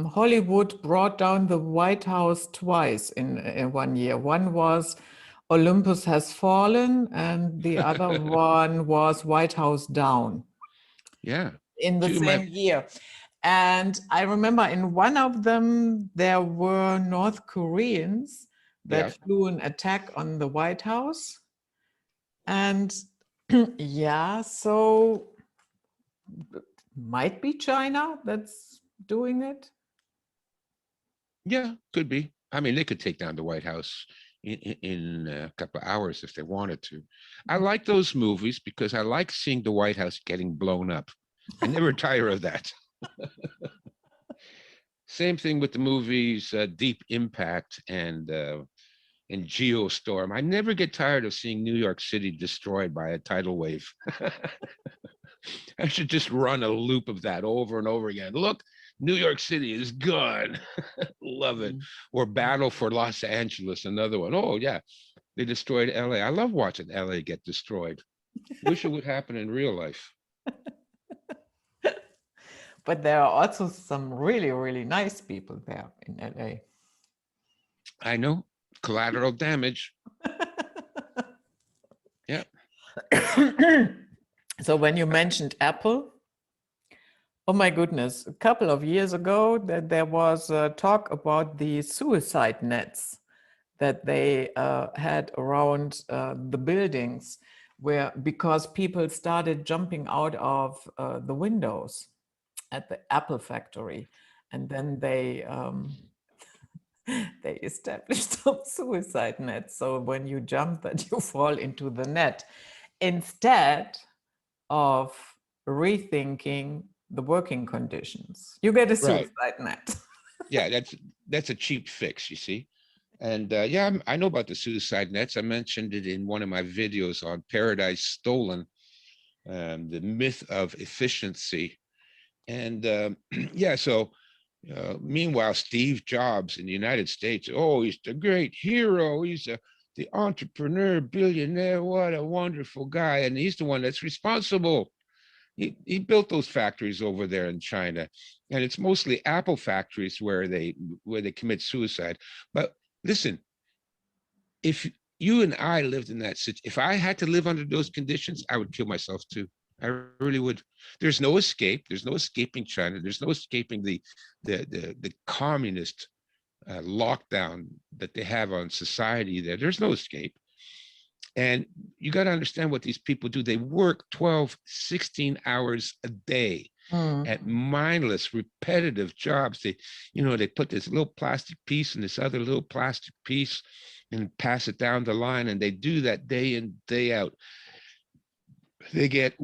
Hollywood brought down the White House twice in 1 year. One was Olympus Has Fallen, and the other one was White House Down. Yeah. In the same year. And I remember in one of them, there were North Koreans that flew an attack on the White House. And yeah, so might be China that's doing it. Yeah, could be. I mean, they could take down the White House in a couple of hours if they wanted to. I like those movies because I like seeing the White House getting blown up. I never tire of that. Same thing with the movies Deep Impact and Geostorm. I never get tired of seeing New York City destroyed by a tidal wave. I should just run a loop of that over and over again. Look, New York City is gone. Love it. Or Battle for Los Angeles, another one. Oh, yeah. They destroyed LA. I love watching LA get destroyed. Wish it would happen in real life. But there are also some really, really nice people there in LA. I know. Collateral damage. Yeah. So when you mentioned Apple, oh my goodness, a couple of years ago that there was a talk about the suicide nets that they had around the buildings where, because people started jumping out of the windows at the Apple factory, and then they they established some suicide nets. So when you jump, that you fall into the net, instead of rethinking the working conditions. You get a suicide net. Yeah, that's a cheap fix, you see. And yeah, I know about the suicide nets. I mentioned it in one of my videos on Paradise Stolen, the myth of efficiency. And yeah, so meanwhile, Steve Jobs in the United States, oh, he's the great hero. He's the entrepreneur, billionaire. What a wonderful guy. And he's the one that's responsible. He built those factories over there in China. And it's mostly Apple factories where they commit suicide. But listen, if you and I lived in that situation. If I had to live under those conditions, I would kill myself too. I really would. There's no escape. There's no escaping China. There's no escaping the communist lockdown that they have on society there. There's no escape. And you got to understand what these people do. They work 12, 16 hours a day Mm. at mindless, repetitive jobs. They put this little plastic piece and this other little plastic piece and pass it down the line. And they do that day in, day out. They get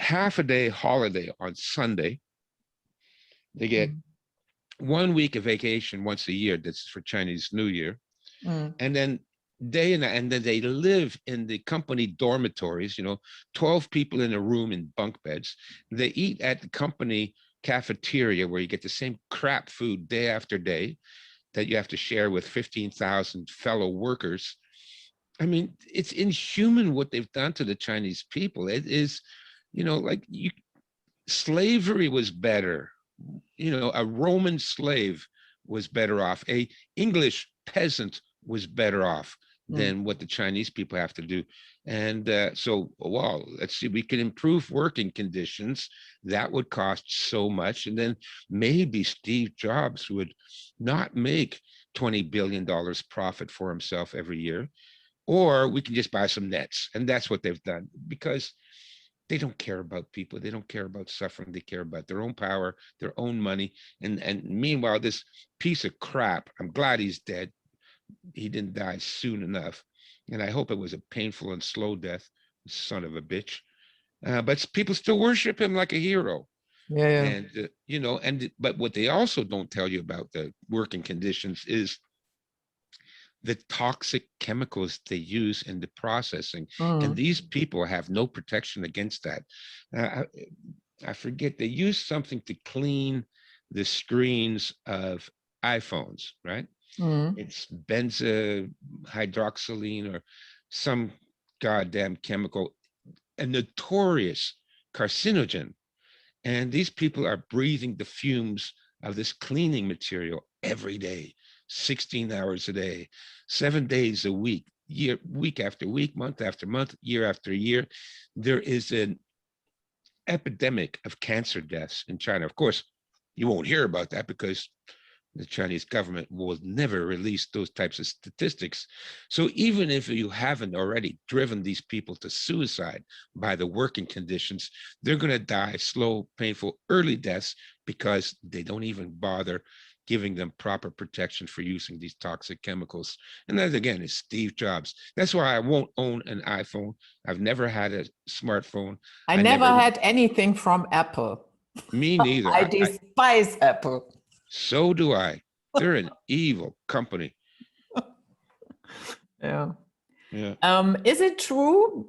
half a day holiday on Sunday. They get Mm. 1 week of vacation once a year. That's for Chinese New Year. Mm. And then and then they live in the company dormitories, 12 people in a room in bunk beds. They eat at the company cafeteria where you get the same crap food day after day that you have to share with 15,000 fellow workers. I mean, it's inhuman what they've done to the Chinese people. It is, slavery was better. A Roman slave was better off. A English peasant was better off Mm. than what the Chinese people have to do. And so, well, let's see, we can improve working conditions. That would cost so much. And then maybe Steve Jobs would not make $20 billion profit for himself every year. Or we can just buy some nets. And that's what they've done, because they don't care about people. They don't care about suffering. They care about their own power, their own money. And meanwhile, this piece of crap, I'm glad he's dead. He didn't die soon enough. And I hope it was a painful and slow death, son of a bitch. But people still worship him like a hero. Yeah, yeah. And, but what they also don't tell you about the working conditions is the toxic chemicals they use in the processing. And Mm. these people have no protection against that. Uh, I forget, they use something to clean the screens of iPhones, right? Mm. It's benzahydroxylene or some goddamn chemical, a notorious carcinogen. And these people are breathing the fumes of this cleaning material every day, 16 hours a day, 7 days a week, week after week, month after month, year after year. There is an epidemic of cancer deaths in China. Of course, you won't hear about that because the Chinese government will never release those types of statistics. So even if you haven't already driven these people to suicide by the working conditions, they're going to die slow, painful, early deaths because they don't even bother giving them proper protection for using these toxic chemicals. And that, again, is Steve Jobs. That's why I won't own an iPhone. I've never had a smartphone. I I never never, had anything from Apple. me neither. I despise Apple. So do I. They're an evil company. Yeah. Yeah. Is it true?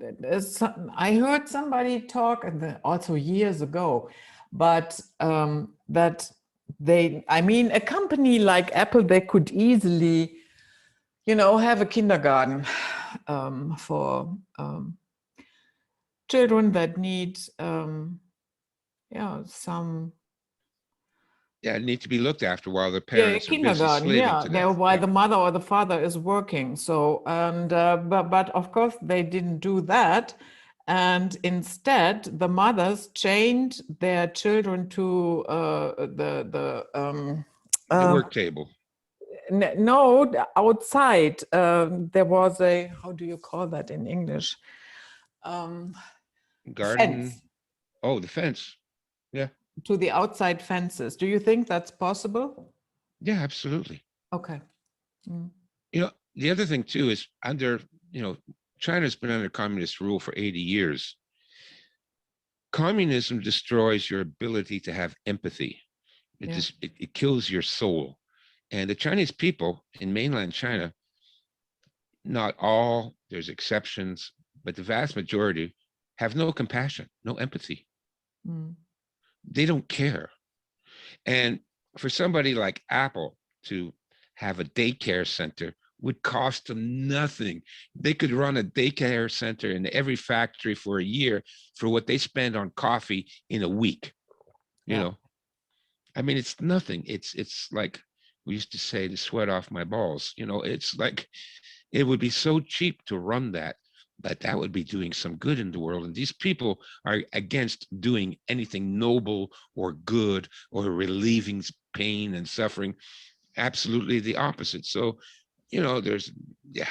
I heard somebody talk, also years ago, but that I mean, a company like Apple, they could easily, have a kindergarten for children that need, some. Yeah, need to be looked after while the Yeah, parents are busy kindergarten. slaving Yeah, to there death. while Yeah. the mother or the father is working. So but of course they didn't do that, and instead the mothers chained their children to The uh, work table, no, outside. There was a, how do you call that in English? Um, garden. Fence, Oh, the fence. Yeah. to the outside fences. Do you think that's possible? Yeah, absolutely. Okay. Mm. The other thing too is China's been under communist rule for 80 years. Communism destroys your ability to have empathy. It Yeah. just it kills your soul. And the Chinese people in mainland China, not all, there's exceptions, but the vast majority have no compassion, no empathy. Mm. They don't care. And for somebody like Apple to have a daycare center would cost them nothing. They could run a daycare center in every factory for a year for what they spend on coffee in a week. You Yeah. know, I mean, it's nothing. It's like we used to say, the sweat off my balls. It's like It would be so cheap to run that, but that would be doing some good in the world. And these people are against doing anything noble or good or relieving pain and suffering. Absolutely the opposite. So, there's, yeah,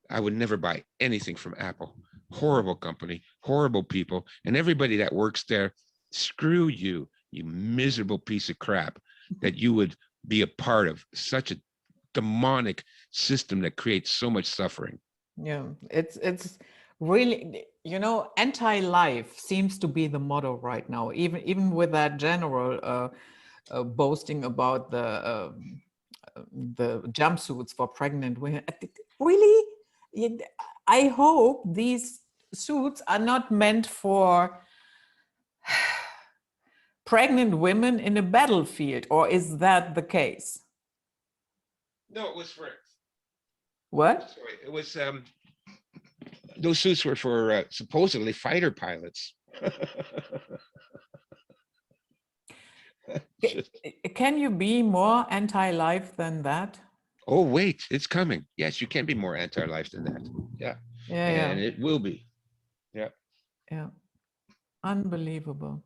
I would never buy anything from Apple. Horrible company, horrible people, and everybody that works there. Screw you, you miserable piece of crap, that you would be a part of such a demonic system that creates so much suffering. Yeah, it's really, anti-life seems to be the motto right now. Even with that general boasting about the jumpsuits for pregnant women. Really, I hope these suits are not meant for pregnant women in a battlefield, or is that the case? No, it was for, What? sorry, it was those suits were for supposedly fighter pilots. Can you be more anti-life than that? Oh, wait, it's coming. Yes, you can be more anti-life than that. Yeah. Yeah, And it will be. Yeah. yeah. Unbelievable.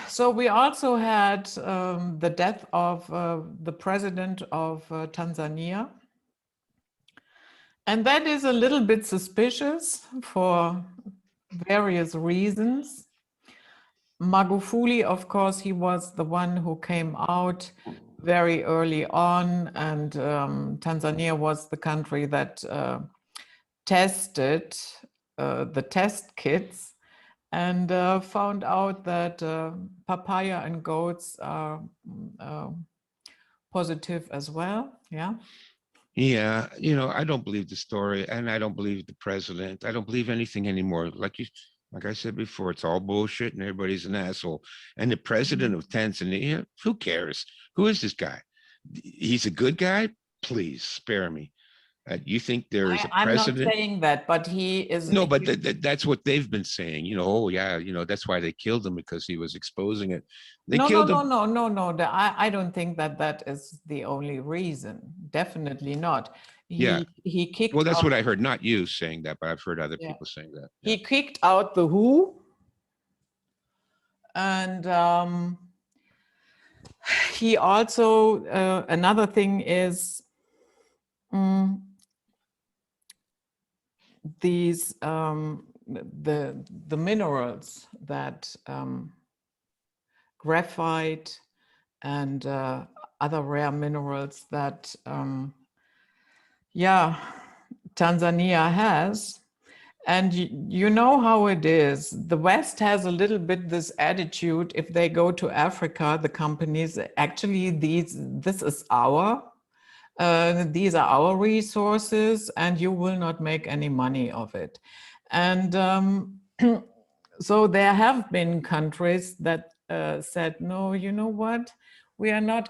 So we also had the death of the president of Tanzania. And that is a little bit suspicious for various reasons. Magufuli, of course, he was the one who came out very early on, and Tanzania was the country that tested the test kits and found out that papaya and goats are positive as well. Yeah. Yeah, I don't believe the story, and I don't believe the president. I don't believe anything anymore. Like I said before, it's all bullshit, and everybody's an asshole. And the president of Tanzania, who cares? Who is this guy? He's a good guy. Please spare me. You think there is a I'm not president? saying that, but he is. No, but that's what they've been saying. Oh yeah, that's why they killed him, because he was exposing it. They No, killed him. I don't think that is the only reason. Definitely not. Yeah. He kicked Well, that's out, what I heard. Not you saying that, but I've heard other yeah. people saying that. He kicked out the WHO, and he also another thing is these the minerals that graphite and other rare minerals that Tanzania has. And you know how it is. The West has a little bit this attitude. If they go to Africa, the companies, actually these are our resources, and you will not make any money of it. And so there have been countries that said, no, you know what, we are not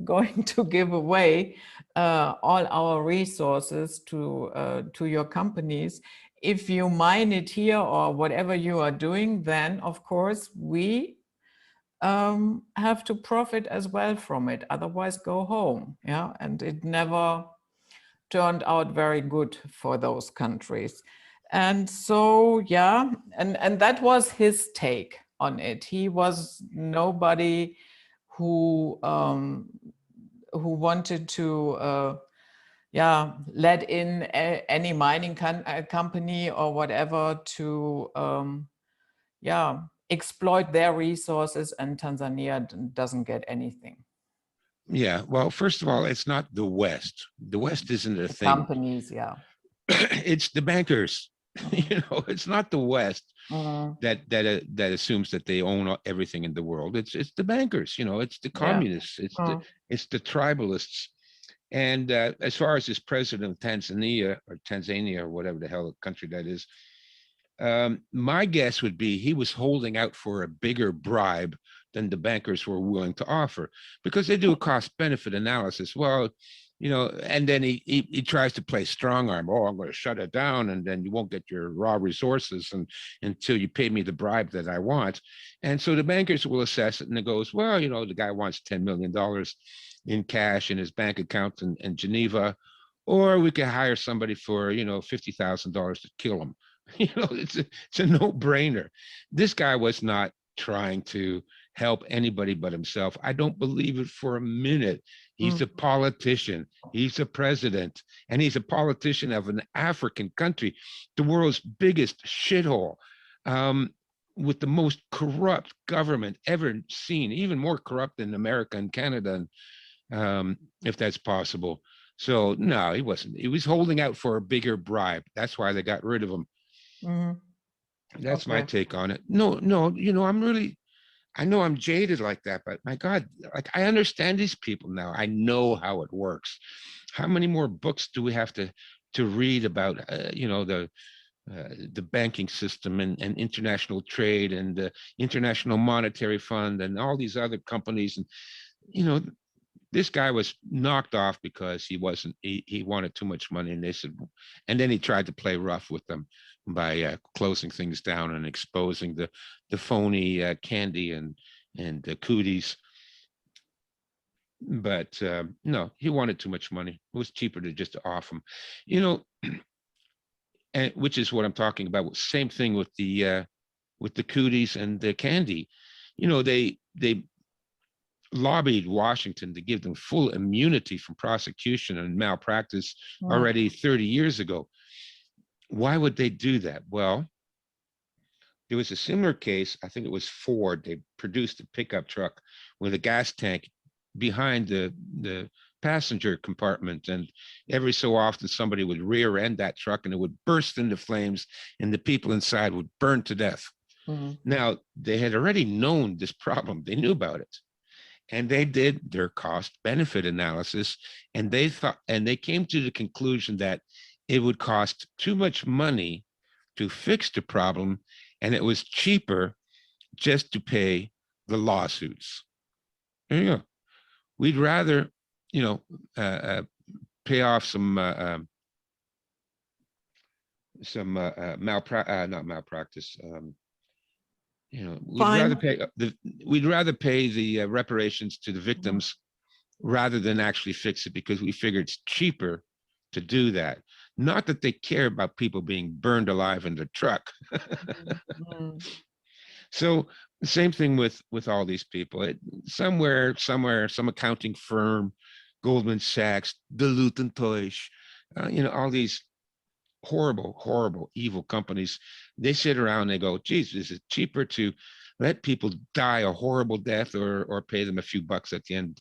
going to give away all our resources to your companies. If you mine it here or whatever you are doing, then of course we have to profit as well from it. Otherwise, go home. Yeah, and it never turned out very good for those countries. And so, yeah, and that was his take on it. He was nobody who wanted to let in any mining company or whatever to exploit their resources, and Tanzania doesn't get anything. Yeah. Well, first of all, it's not the West. The West isn't a thing. Companies, yeah. It's the bankers. It's not the West that assumes that they own everything in the world. It's the bankers. It's the communists. It's the tribalists. And as far as this president of Tanzania or whatever the hell country that is, my guess would be he was holding out for a bigger bribe than the bankers were willing to offer, because they do a cost benefit analysis. Well, and then he tries to play strong arm. Oh, I'm going to shut it down, and then you won't get your raw resources until you pay me the bribe that I want. And so the bankers will assess it, and it goes, well, the guy wants $10 million in cash in his bank account in Geneva, or we could hire somebody for $50,000 to kill him. It's a no-brainer. This guy was not trying to help anybody but himself. I don't believe it for a minute. He's a politician. He's a president, and he's a politician of an African country, the world's biggest shithole, with the most corrupt government ever seen, even more corrupt than America and Canada, if that's possible. So no, he wasn't. He was holding out for a bigger bribe. That's why they got rid of him. That's my take on it. No, I know I'm jaded like that, but my God, like I understand these people now. I know how it works. How many more books do we have to read about, the banking system and international trade and the International Monetary Fund and all these other companies? And, this guy was knocked off because he wanted too much money. And they said, and then he tried to play rough with them by closing things down and exposing the phony candy and the cooties. But no, he wanted too much money. It was cheaper to just off him, and which is what I'm talking about. Same thing with the cooties and the candy. They lobbied Washington to give them full immunity from prosecution and malpractice already 30 years ago. Why would they do that? Well, there was a similar case. I think it was Ford. They produced a pickup truck with a gas tank behind the passenger compartment, and every so often somebody would rear end that truck and it would burst into flames and the people inside would burn to death. Now, they had already known this problem. They knew about it. And they did their cost benefit analysis, and they came to the conclusion that it would cost too much money to fix the problem, and it was cheaper just to pay the lawsuits. There you go. We'd rather, pay off some not malpractice. We'd rather pay the reparations to the victims rather than actually fix it, because we figure it's cheaper to do that. Not that they care about people being burned alive in the truck. So the same thing with all these people. Somewhere, some accounting firm, Goldman Sachs, Deloitte and Touche, all these horrible, evil companies. They sit around and they go, geez, is it cheaper to let people die a horrible death or pay them a few bucks at the end?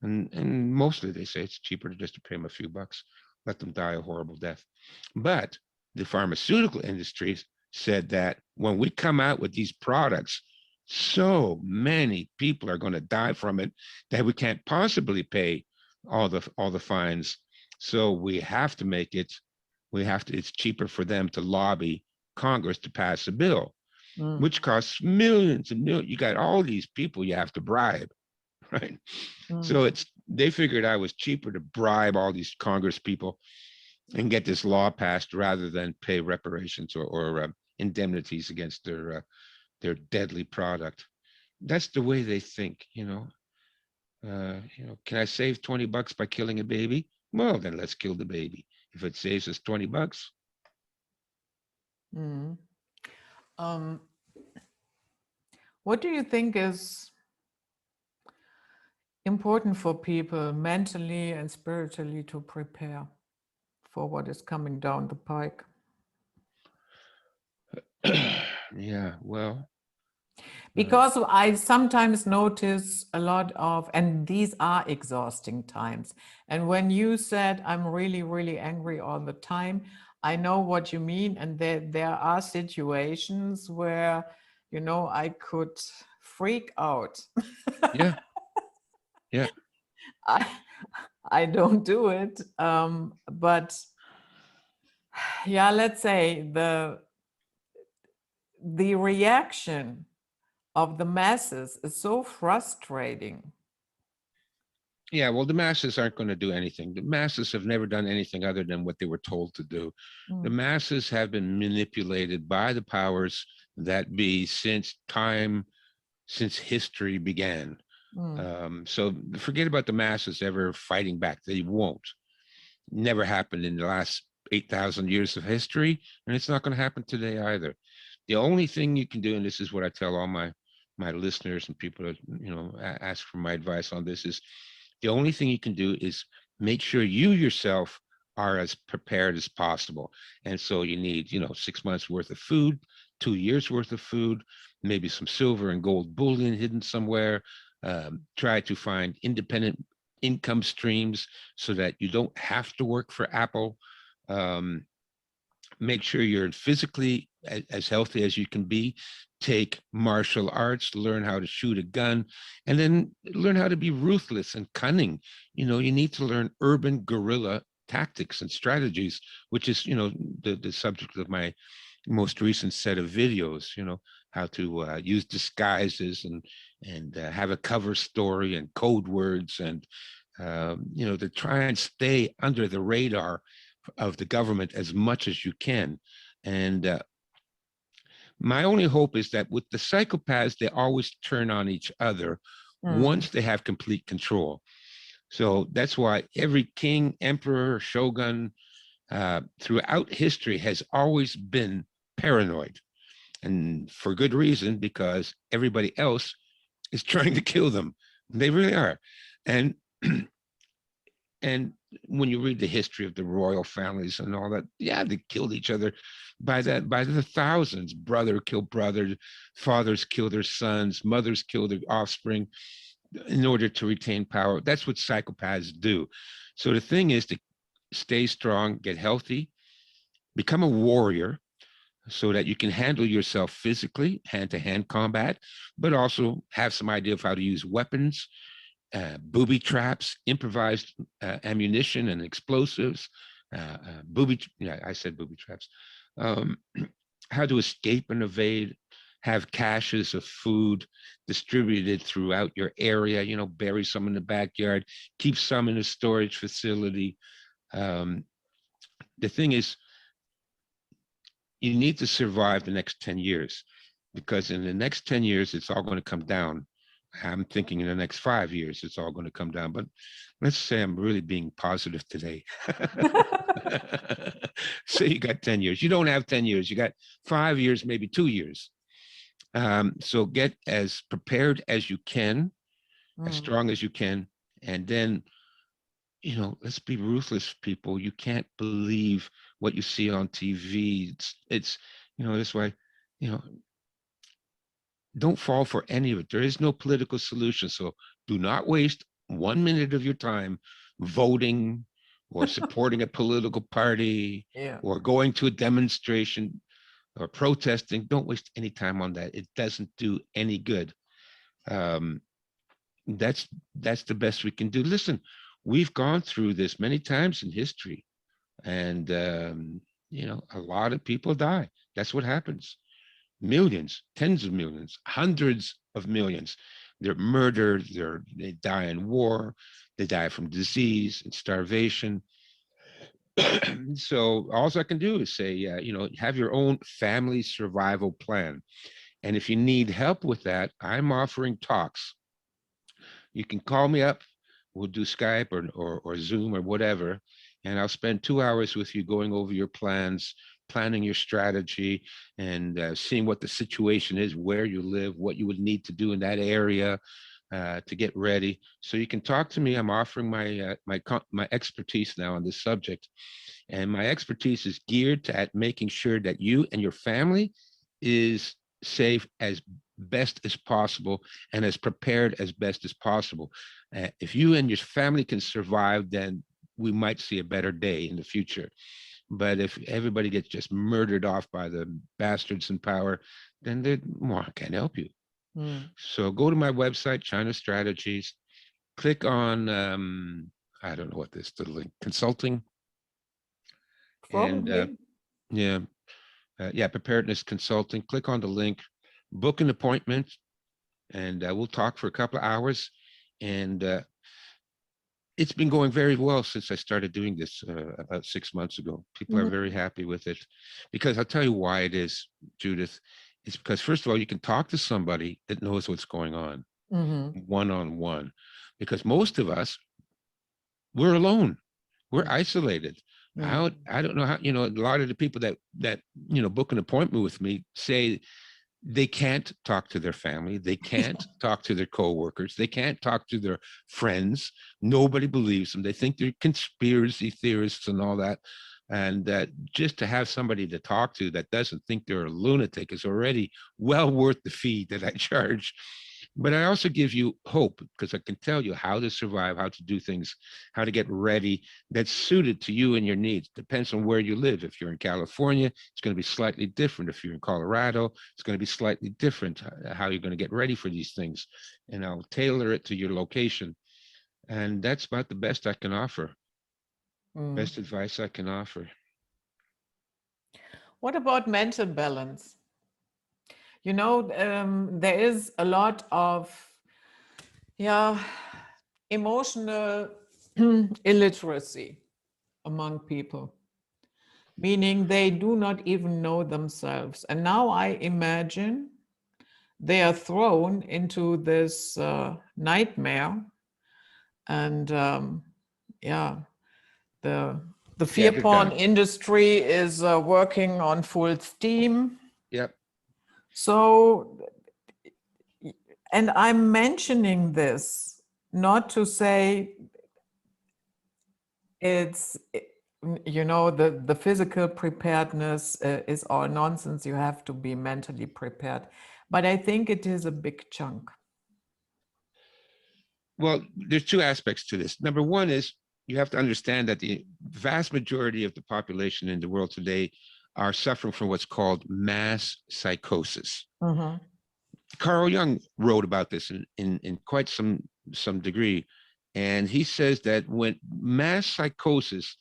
And mostly they say it's cheaper just to pay them a few bucks, let them die a horrible death. But the pharmaceutical industry said that when we come out with these products, so many people are going to die from it that we can't possibly pay all the fines. So we have to make it. It's cheaper for them to lobby Congress to pass a bill, which costs millions and millions. You got all these people you have to bribe, right? So they figured I was cheaper to bribe all these Congress people and get this law passed rather than pay reparations or indemnities against their deadly product. That's the way they think, can I save $20 by killing a baby? Well, then let's kill the baby. If it saves us $20. What do you think is important for people mentally and spiritually to prepare for what is coming down the pike? Yeah, well. Because I sometimes notice a lot of, and these are exhausting times. And when you said, I'm really, really angry all the time, I know what you mean. And there are situations where, I could freak out. Yeah. Yeah. I don't do it. But yeah, let's say the reaction of the masses is so frustrating. Yeah, well, the masses aren't going to do anything. The masses have never done anything other than what they were told to do. The Mm, masses have been manipulated by the powers that be since time, since history began. mm, So forget about the masses ever fighting back. They won't. Never happened in the last 8,000 years of history, and it's not going to happen today either. The only thing you can do, and this is what I tell all my listeners and people that ask for my advice on this, is the only thing you can do is make sure you yourself are as prepared as possible. And so you need 6 months worth of food, 2 years worth of food, maybe some silver and gold bullion hidden somewhere. Try to find independent income streams so that you don't have to work for Apple. Um, Make sure you're physically as healthy as you can be. Take martial arts, learn how to shoot a gun, and then learn how to be ruthless and cunning. You need to learn urban guerrilla tactics and strategies, which is, the subject of my most recent set of videos. How to use disguises and have a cover story and code words, and to try and stay under the radar of the government as much as you can. And my only hope is that with the psychopaths, they always turn on each other mm, once they have complete control. So that's why every king, emperor, shogun throughout history has always been paranoid. And for good reason, because everybody else is trying to kill them. They really are. And and when you read the history of the royal families and all that, yeah, they killed each other by the thousands. Brother killed brother, fathers kill their sons, mothers kill their offspring in order to retain power. That's what psychopaths do. So the thing is to stay strong, get healthy, become a warrior so that you can handle yourself physically, hand-to-hand combat, but also have some idea of how to use weapons, booby traps, improvised ammunition and explosives, yeah, I said booby traps, um, how to escape and evade, have caches of food distributed throughout your area, bury some in the backyard, keep some in a storage facility. Um, the thing is, you need to survive the next 10 years because in the next 10 years, it's all going to come down. I'm thinking in the next 5 years, it's all going to come down. But let's say I'm really being positive today. So you got 10 years. You don't have 10 years. You got 5 years, maybe 2 years. So get as prepared as you can, as mm. strong as you can. And then, let's be ruthless, people. You can't believe what you see on TV. That's why, you know, don't fall for any of it. There is no political solution. So do not waste 1 minute of your time voting or supporting a political party Yeah. or going to a demonstration or protesting. Don't waste any time on that. It doesn't do any good. Um, that's the best we can do. Listen, we've gone through this many times in history, and a lot of people die. That's what happens. Millions, tens of millions, hundreds of millions. They're murdered. They die in war. They die from disease and starvation. So all I can do is say, have your own family survival plan. And if you need help with that, I'm offering talks. You can call me up. We'll do Skype or Zoom or whatever. And I'll spend 2 hours with you going over your plans, planning your strategy, and seeing what the situation is, where you live, what you would need to do in that area to get ready. So you can talk to me. I'm offering my expertise now on this subject. And my expertise is geared to at making sure that you and your family is safe as best as possible and as prepared as best as possible. If you and your family can survive, then we might see a better day in the future. But if everybody gets just murdered off by the bastards in power, then I can't help you. Mm. So go to my website, China Strategies, click on, I don't know what this, the link, consulting, and Probably. yeah, preparedness consulting. Click on the link, book an appointment, and we'll talk for a couple of hours. And It's been going very well since I started doing this about 6 months ago. People are Mhm. very happy with it because I'll tell you why it is, Judith. It's because, first of all, you can talk to somebody that knows what's going on Mhm. one on one, because most of us, we're alone, we're Mm. isolated. Yeah. I don't know how, a lot of the people that book an appointment with me say they can't talk to their family, they can't talk to their coworkers, they can't talk to their friends. Nobody believes them. They think they're conspiracy theorists and all that. And that just to have somebody to talk to that doesn't think they're a lunatic is already well worth the fee that I charge. But I also give you hope because I can tell you how to survive, how to do things, how to get ready that's suited to you and your needs. Depends on where you live. If you're in California, it's going to be slightly different. If you're in Colorado, it's going to be slightly different how you're going to get ready for these things. And I'll tailor it to your location. And that's about the best I can offer, Mm. best advice I can offer. What about mental balance? There is a lot of, yeah, emotional illiteracy among people, meaning they do not even know themselves. And now I imagine they are thrown into this nightmare, and yeah, the the Yeah, fear big porn time. industry is working on full steam. Yep. So, and I'm mentioning this not to say it's the physical preparedness is all nonsense. You have to be mentally prepared, but I think it is a big chunk. Well, there's two aspects to this. Number one is you have to understand that the vast majority of the population in the world today are suffering from what's called mass psychosis. Mhm. Carl Jung wrote about this in quite some degree. And he says that when mass psychosis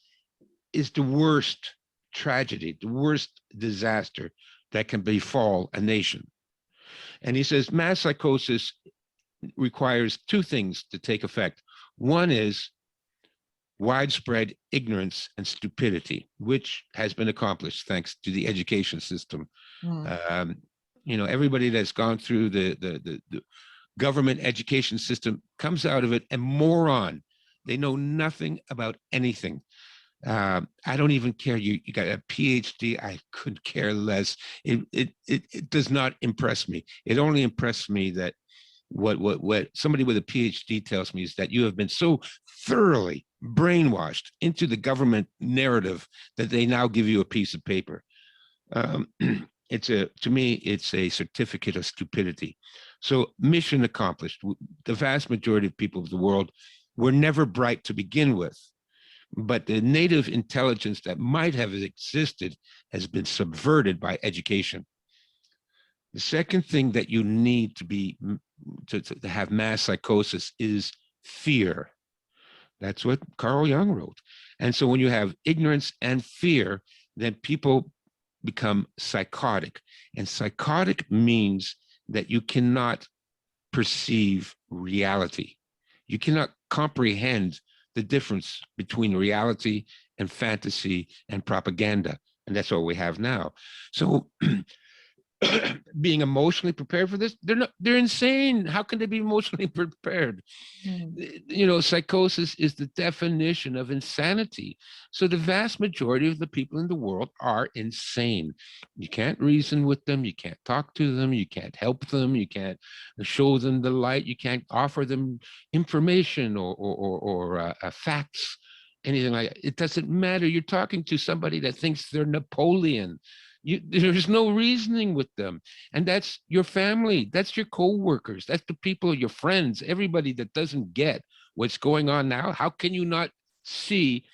is the worst tragedy, the worst disaster that can befall a nation. And he says mass psychosis requires two things to take effect. One is widespread ignorance and stupidity, which has been accomplished thanks to the education system. Mm. Um, everybody that's gone through the government education system comes out of it a moron. They know nothing about anything. I don't even care. You got a PhD. I could care less. It does not impress me. It only impresses me that what somebody with a PhD tells me is that you have been so thoroughly brainwashed into the government narrative that they now give you a piece of paper. Um, to me, it's a certificate of stupidity. So mission accomplished. The vast majority of people of the world were never bright to begin with, but the native intelligence that might have existed has been subverted by education. The second thing that you need to be to have mass psychosis is fear. That's what Carl Jung wrote. And so when you have ignorance and fear, then people become psychotic. And psychotic means that you cannot perceive reality. You cannot comprehend the difference between reality and fantasy and propaganda. And that's what we have now. So being emotionally prepared for this, they're insane. How can they be emotionally prepared? Mm. Psychosis is the definition of insanity. So the vast majority of the people in the world are insane. You can't reason with them, you can't talk to them, you can't help them, you can't show them the light, you can't offer them information or facts, anything like that. It doesn't matter. You're talking to somebody that thinks they're Napoleon. There's no reasoning with them. And that's your family, that's your co-workers, that's the people, your friends, everybody that doesn't get what's going on now. How can you not see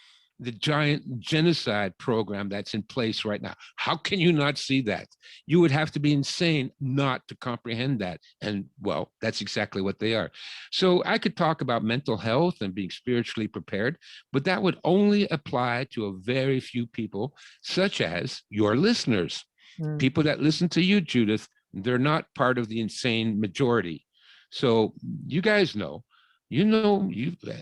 the giant genocide program that's in place right now? How can you not see that? You would have to be insane not to comprehend that. And well, that's exactly what they are. So I could talk about mental health and being spiritually prepared, but that would only apply to a very few people, such as your listeners. Mm. People that listen to you, Judith, they're not part of the insane majority. So you guys know You know,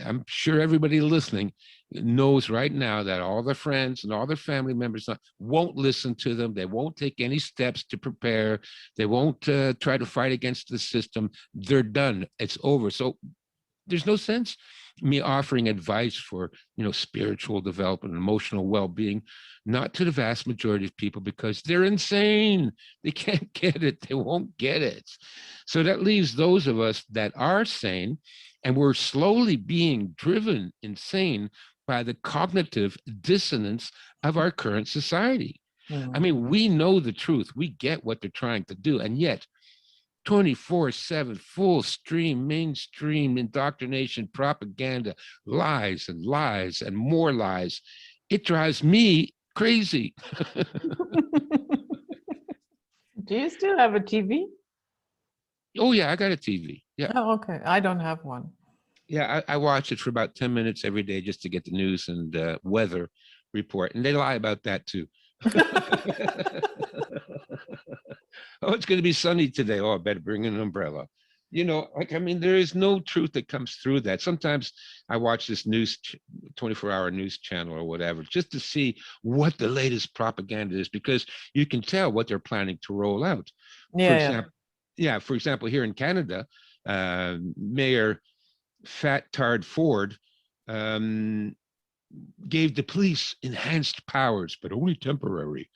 I'm sure everybody listening knows right now that all their friends and all their family members won't listen to them. They won't take any steps to prepare. They won't try to fight against the system. They're done. It's over. So there's no sense me offering advice for, spiritual development, emotional well-being, not to the vast majority of people, because they're insane. They can't get it. They won't get it. So that leaves those of us that are sane, and we're slowly being driven insane by the cognitive dissonance of our current society. I Mm. mean, we know the truth. We get what they're trying to do. And yet 24/7 full stream mainstream indoctrination, propaganda, lies and more lies. It drives me crazy. Do you still have a TV? Oh yeah, I got a TV. Yeah. Oh, okay. I don't have one. Yeah, I watch it for about 10 minutes every day just to get the news and weather report. And they lie about that too. Oh, it's going to be sunny today. Oh, I better bring an umbrella. There is no truth that comes through that. Sometimes I watch this 24-hour news channel or whatever, just to see what the latest propaganda is, because you can tell what they're planning to roll out. For Yeah, example, for example, here in Canada, Mayor Fat Tard Ford gave the police enhanced powers, but only temporary.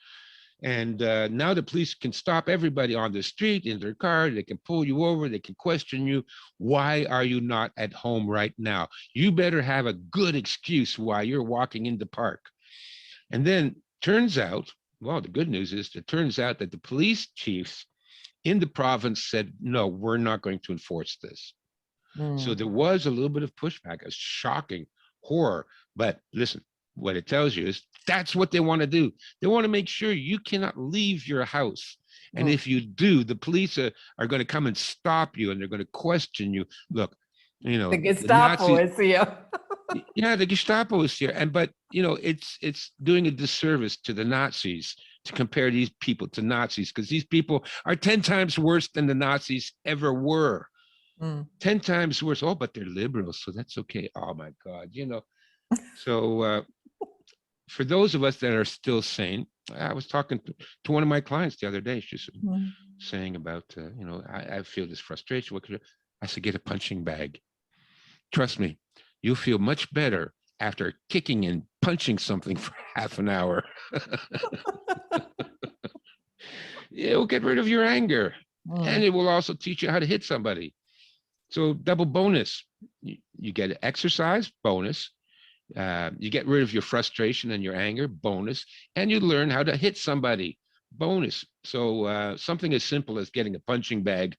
And now the police can stop everybody on the street in their car. They can pull you over. They can question you. Why are you not at home right now? You better have a good excuse why you're walking in the park. And then turns out, well, the good news is it turns out that the police chiefs in the province said, no, we're not going to enforce this. So Mm. there was a little bit of pushback, a shocking horror. But listen, what it tells you is that's what they want to do. They want to make sure you cannot leave your house. And Mm. if you do, the police are going to come and stop you, and they're going to question you. Look, The the Gestapo Nazis, is here. yeah, the Gestapo is here. But it's doing a disservice to the Nazis to compare these people to Nazis, because these people are 10 times worse than the Nazis ever were. Mm. 10 times worse. Oh, but they're liberals, so that's okay. Oh my God, So for those of us that are still sane, I was talking to one of my clients the other day. She's Mm. saying about, I feel this frustration. What could I said, get a punching bag. Trust me, you'll feel much better after kicking and punching something for half an hour. It'll get rid of your anger, and Mm. it will also teach you how to hit somebody. So double bonus. You get exercise, bonus. You get rid of your frustration and your anger, bonus, and you learn how to hit somebody, bonus. So something as simple as getting a punching bag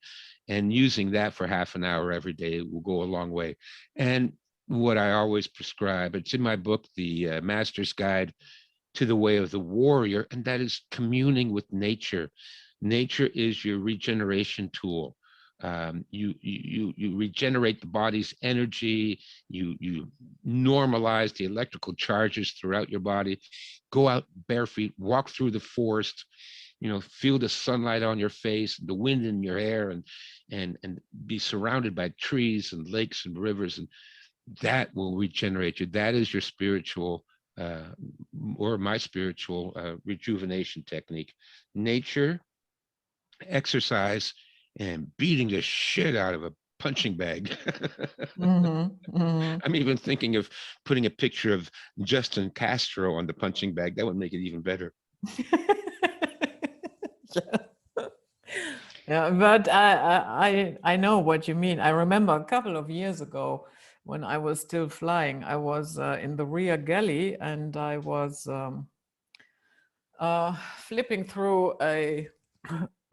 and using that for half an hour every day will go a long way. And what I always prescribe, it's in my book, The Master's Guide to the Way of the Warrior, and that is communing with nature. Nature is your regeneration tool. You regenerate the body's energy. You normalize the electrical charges throughout your body. Go out barefoot, walk through the forest. Feel the sunlight on your face, the wind in your hair, and be surrounded by trees and lakes and rivers, and that will regenerate you. That is your spiritual or my spiritual rejuvenation technique. Nature, exercise, and beating the shit out of a punching bag. Mhm, mhm. I'm even thinking of putting a picture of Justin Castro on the punching bag. That would make it even better. Yeah. Yeah, but I know what you mean. I remember a couple of years ago when I was still flying, I was in the rear galley and I was flipping through a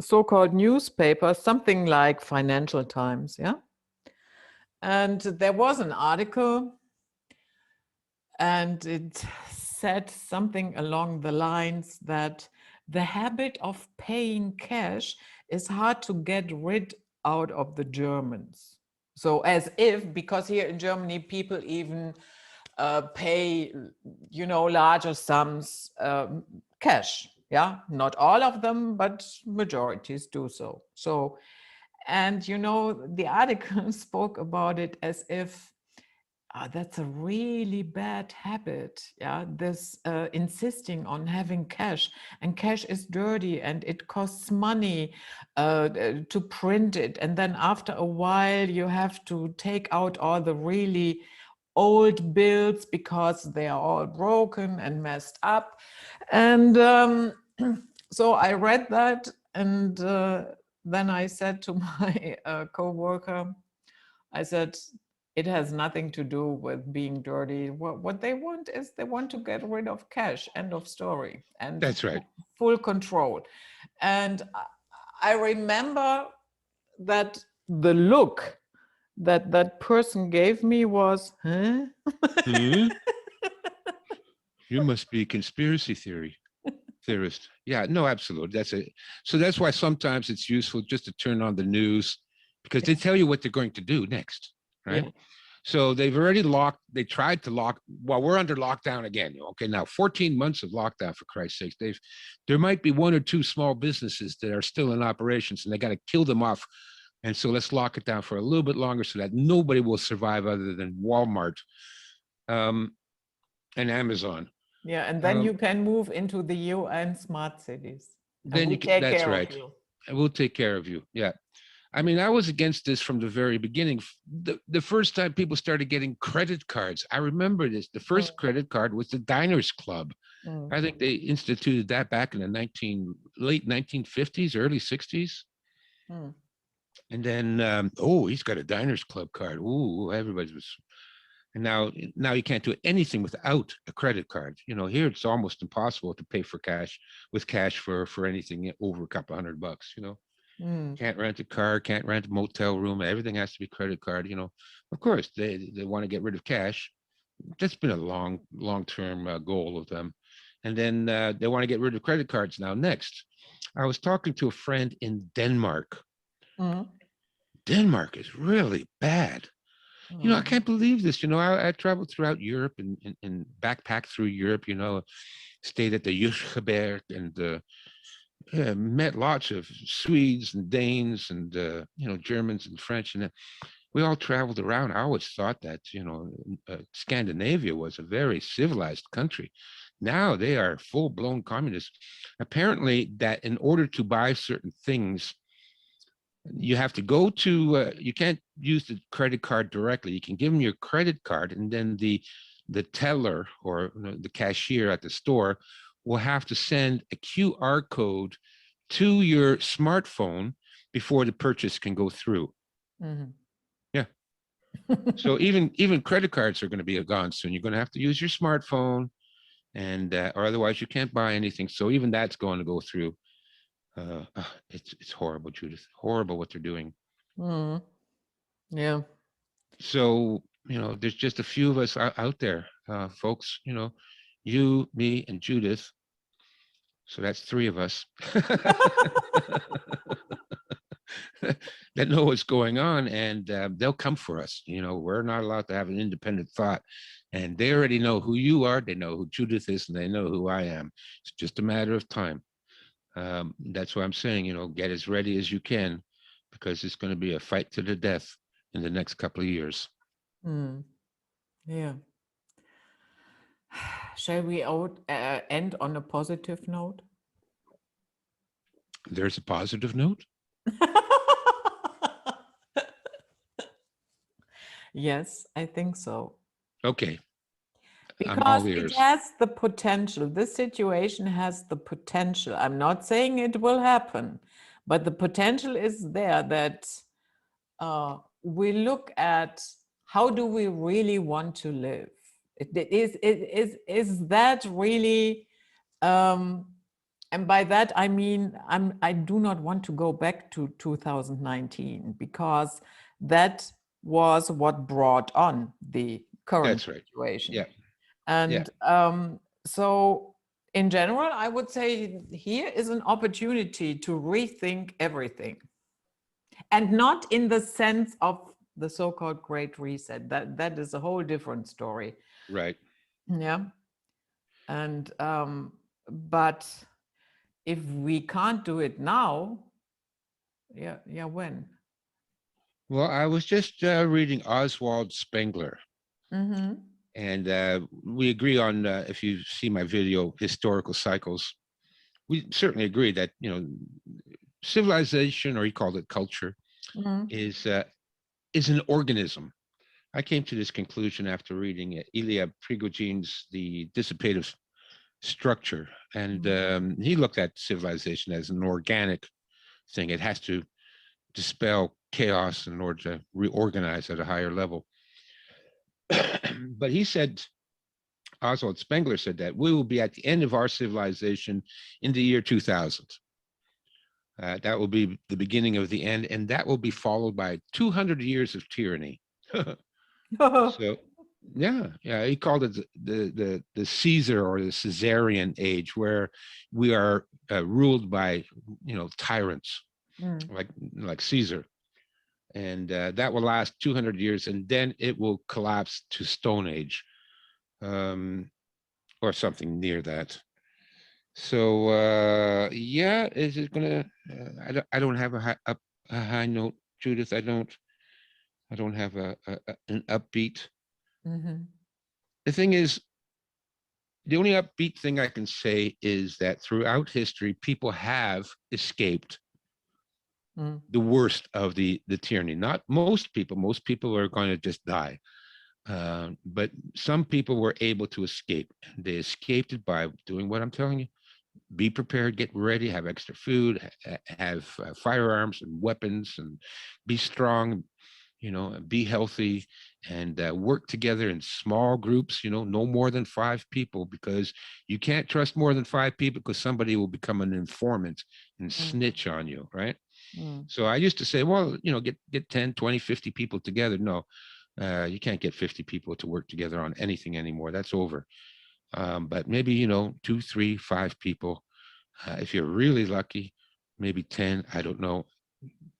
so-called newspaper, something like Financial Times, yeah? And there was an article and it said something along the lines that the habit of paying cash is hard to get rid out of the Germans. So as if, because here in Germany, people even pay, larger sums cash. Yeah, not all of them, but majorities do so. So, And, you know, the article spoke about it as if that's a really bad habit. Yeah, this insisting on having cash, and cash is dirty and it costs money to print it. And then after a while, you have to take out all the really old bills because they are all broken and messed up. And so I read that, and then I said to my coworker, I said, it has nothing to do with being dirty. What they want is they want to get rid of cash, end of story, and That's right. full control. And I remember that the look that that person gave me was, huh? Hmm? You must be a conspiracy theorist. Yeah, no, absolutely. So that's why sometimes it's useful just to turn on the news because they tell you what they're going to do next, right? Yeah. So they tried to lock, well, we're under lockdown again. Okay, now 14 months of lockdown, for Christ's sakes. There might be one or two small businesses that are still in operations and they got to kill them off. And so let's lock it down for a little bit longer so that nobody will survive other than Walmart um, and Amazon. Yeah, and then Um, you can move into the UN smart cities, and then we you can, take that's care of right. you. We'll take care of you. Yeah. I mean, I was against this from the very beginning. The first time people started getting credit cards, I remember this. The Mm, first credit card was the Diners Club. mm, I think they instituted that back in the late 1950s, early 60s. mm, And then, oh, he's got a Diners Club card. Ooh, everybody was. And now you can't do anything without a credit card. You know, here it's almost impossible to pay for cash with cash for anything over a couple $100. You know, mm, can't rent a car, can't rent a motel room. Everything has to be credit card. You know, of course they want to get rid of cash. That's been a long term goal of them. And then they want to get rid of credit cards now. Next, I was talking to a friend in Denmark. mm, Denmark is really bad. You know, I mm, can't believe this. You know, I traveled throughout Europe and backpacked through Europe. You know, stayed at the Jyskeberg and yeah, met lots of Swedes and Danes and Germans and French, and we all traveled around. I always thought that Scandinavia was a very civilized country. Now they are full blown communists. Apparently, that in order to buy certain things, you have to go to. You can't use the credit card directly. You can give them your credit card, and then the teller or the cashier at the store will have to send a QR code to your smartphone before the purchase can go through. mm. Yeah. So even credit cards are going to be gone soon. You're going to have to use your smartphone, and or otherwise you can't buy anything. So even that's going to go through. It's horrible, Judith. Horrible what they're doing. Mm, yeah. So there's just a few of us out there, folks. You, me, and Judith. So that's three of us. That know what's going on, and they'll come for us. We're not allowed to have an independent thought, and they already know who you are. They know who Judith is, and they know who I am. It's just a matter of time. That's why I'm saying, get as ready as you can, because it's going to be a fight to the death in the next couple of years. Mm, yeah. Shall we end on a positive note? There's a positive note. Yes, I think so. Okay, I'm Because all it ears. has the potential. This situation has the potential. I'm not saying it will happen, but the potential is there that we look at how do we really want to live? Is that really and by that I mean I do not want to go back to 2019 because that was what brought on the current That's right. situation. Yeah, yeah, And so in general, I would say here is an opportunity to rethink everything, and not in the sense of the so-called great reset. That is a whole different story. right. Yeah. And but if we can't do it now, yeah, when? Well, I was just reading Oswald Spengler, Mm-hmm. and we agree on, if you see my video, historical cycles, we certainly agree that, civilization, or he called it culture, Mm-hmm. is an organism. I came to this conclusion after reading Ilya Prigoghine's The Dissipative Structure, and he looked at civilization as an organic thing. It has to dispel chaos in order to reorganize at a higher level. But he said, Oswald Spengler said that we will be at the end of our civilization in the year 2000. That will be the beginning of the end, and that will be followed by 200 years of tyranny. So, yeah, he called it the Caesar or the Caesarian age, where we are ruled by tyrants Mm. like Caesar, and that will last 200 years, and then it will collapse to Stone Age, um, or something near that. So yeah, is it gonna? I don't have a high note, Judith. I don't have an upbeat. Mm-hmm. The thing is, the only upbeat thing I can say is that throughout history, people have escaped Mm. the worst of the tyranny. Not most people. Most people are going to just die. But some people were able to escape. They escaped it by doing what I'm telling you. Be prepared, get ready, have extra food, have firearms and weapons, and be strong, be healthy, and work together in small groups, no more than 5 people, because you can't trust more than 5 people, because somebody will become an informant and Mm. snitch on you, right? Mm. So I used to say, well, get 10, 20, 50 people together. No, you can't get 50 people to work together on anything anymore. That's over. But maybe, 2, 3, 5 people. If you're really lucky, maybe 10, I don't know.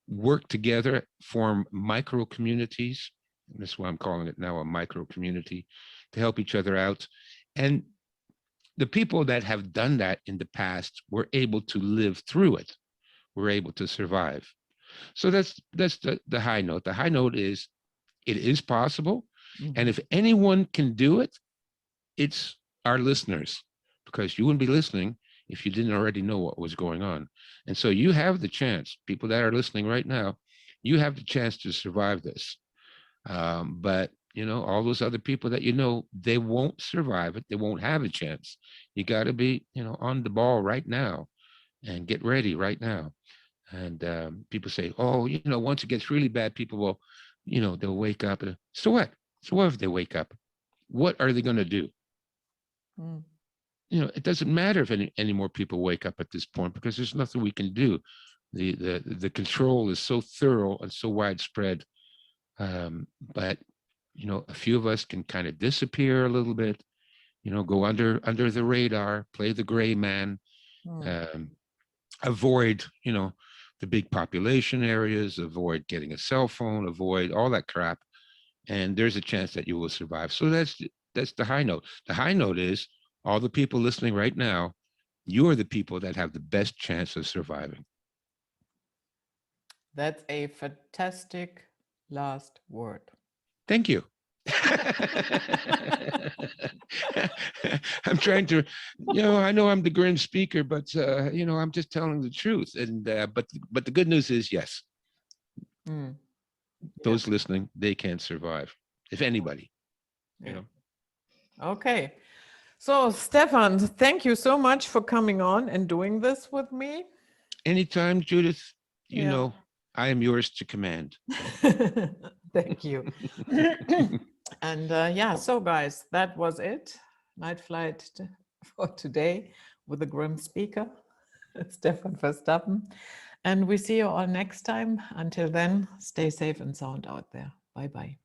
Work together, form micro communities. That's why I'm calling it now a micro community, to help each other out. And the people that have done that in the past were able to live through it, were able to survive. So that's the high note. The high note is it is possible. And Mm-hmm. if anyone can do it, it's our listeners, because you wouldn't be listening if you didn't already know what was going on. And so you have the chance, people that are listening right now, you have the chance to survive this. But all those other people that they won't survive it. They won't have a chance. You got to be, on the ball right now and get ready right now. And people say, oh, once it gets really bad, people will, they'll wake up. So what? So what if they wake up? What are they going to do? Mm. It doesn't matter if any more people wake up at this point, because there's nothing we can do. The control is so thorough and so widespread. But a few of us can kind of disappear a little bit. Go under the radar, play the gray man, Mm. um, avoid the big population areas, avoid getting a cell phone, avoid all that crap, and there's a chance that you will survive. So that's the high note. The high note is all the people listening right now, you are the people that have the best chance of surviving. That's a fantastic last word. Thank you. I'm trying to, I know I'm the grim speaker, but I'm just telling the truth. And but the good news is, yes, Mm. Yeah. those listening, they can survive. If anybody, you Yeah. know. Okay. So, Stefan, thank you so much for coming on and doing this with me. Anytime, Judith, Yeah. I am yours to command. Thank you. And yeah, so guys, that was it. Night flight for today with the grim speaker, Stefan Verstappen. And we see you all next time. Until then, stay safe and sound out there. Bye bye.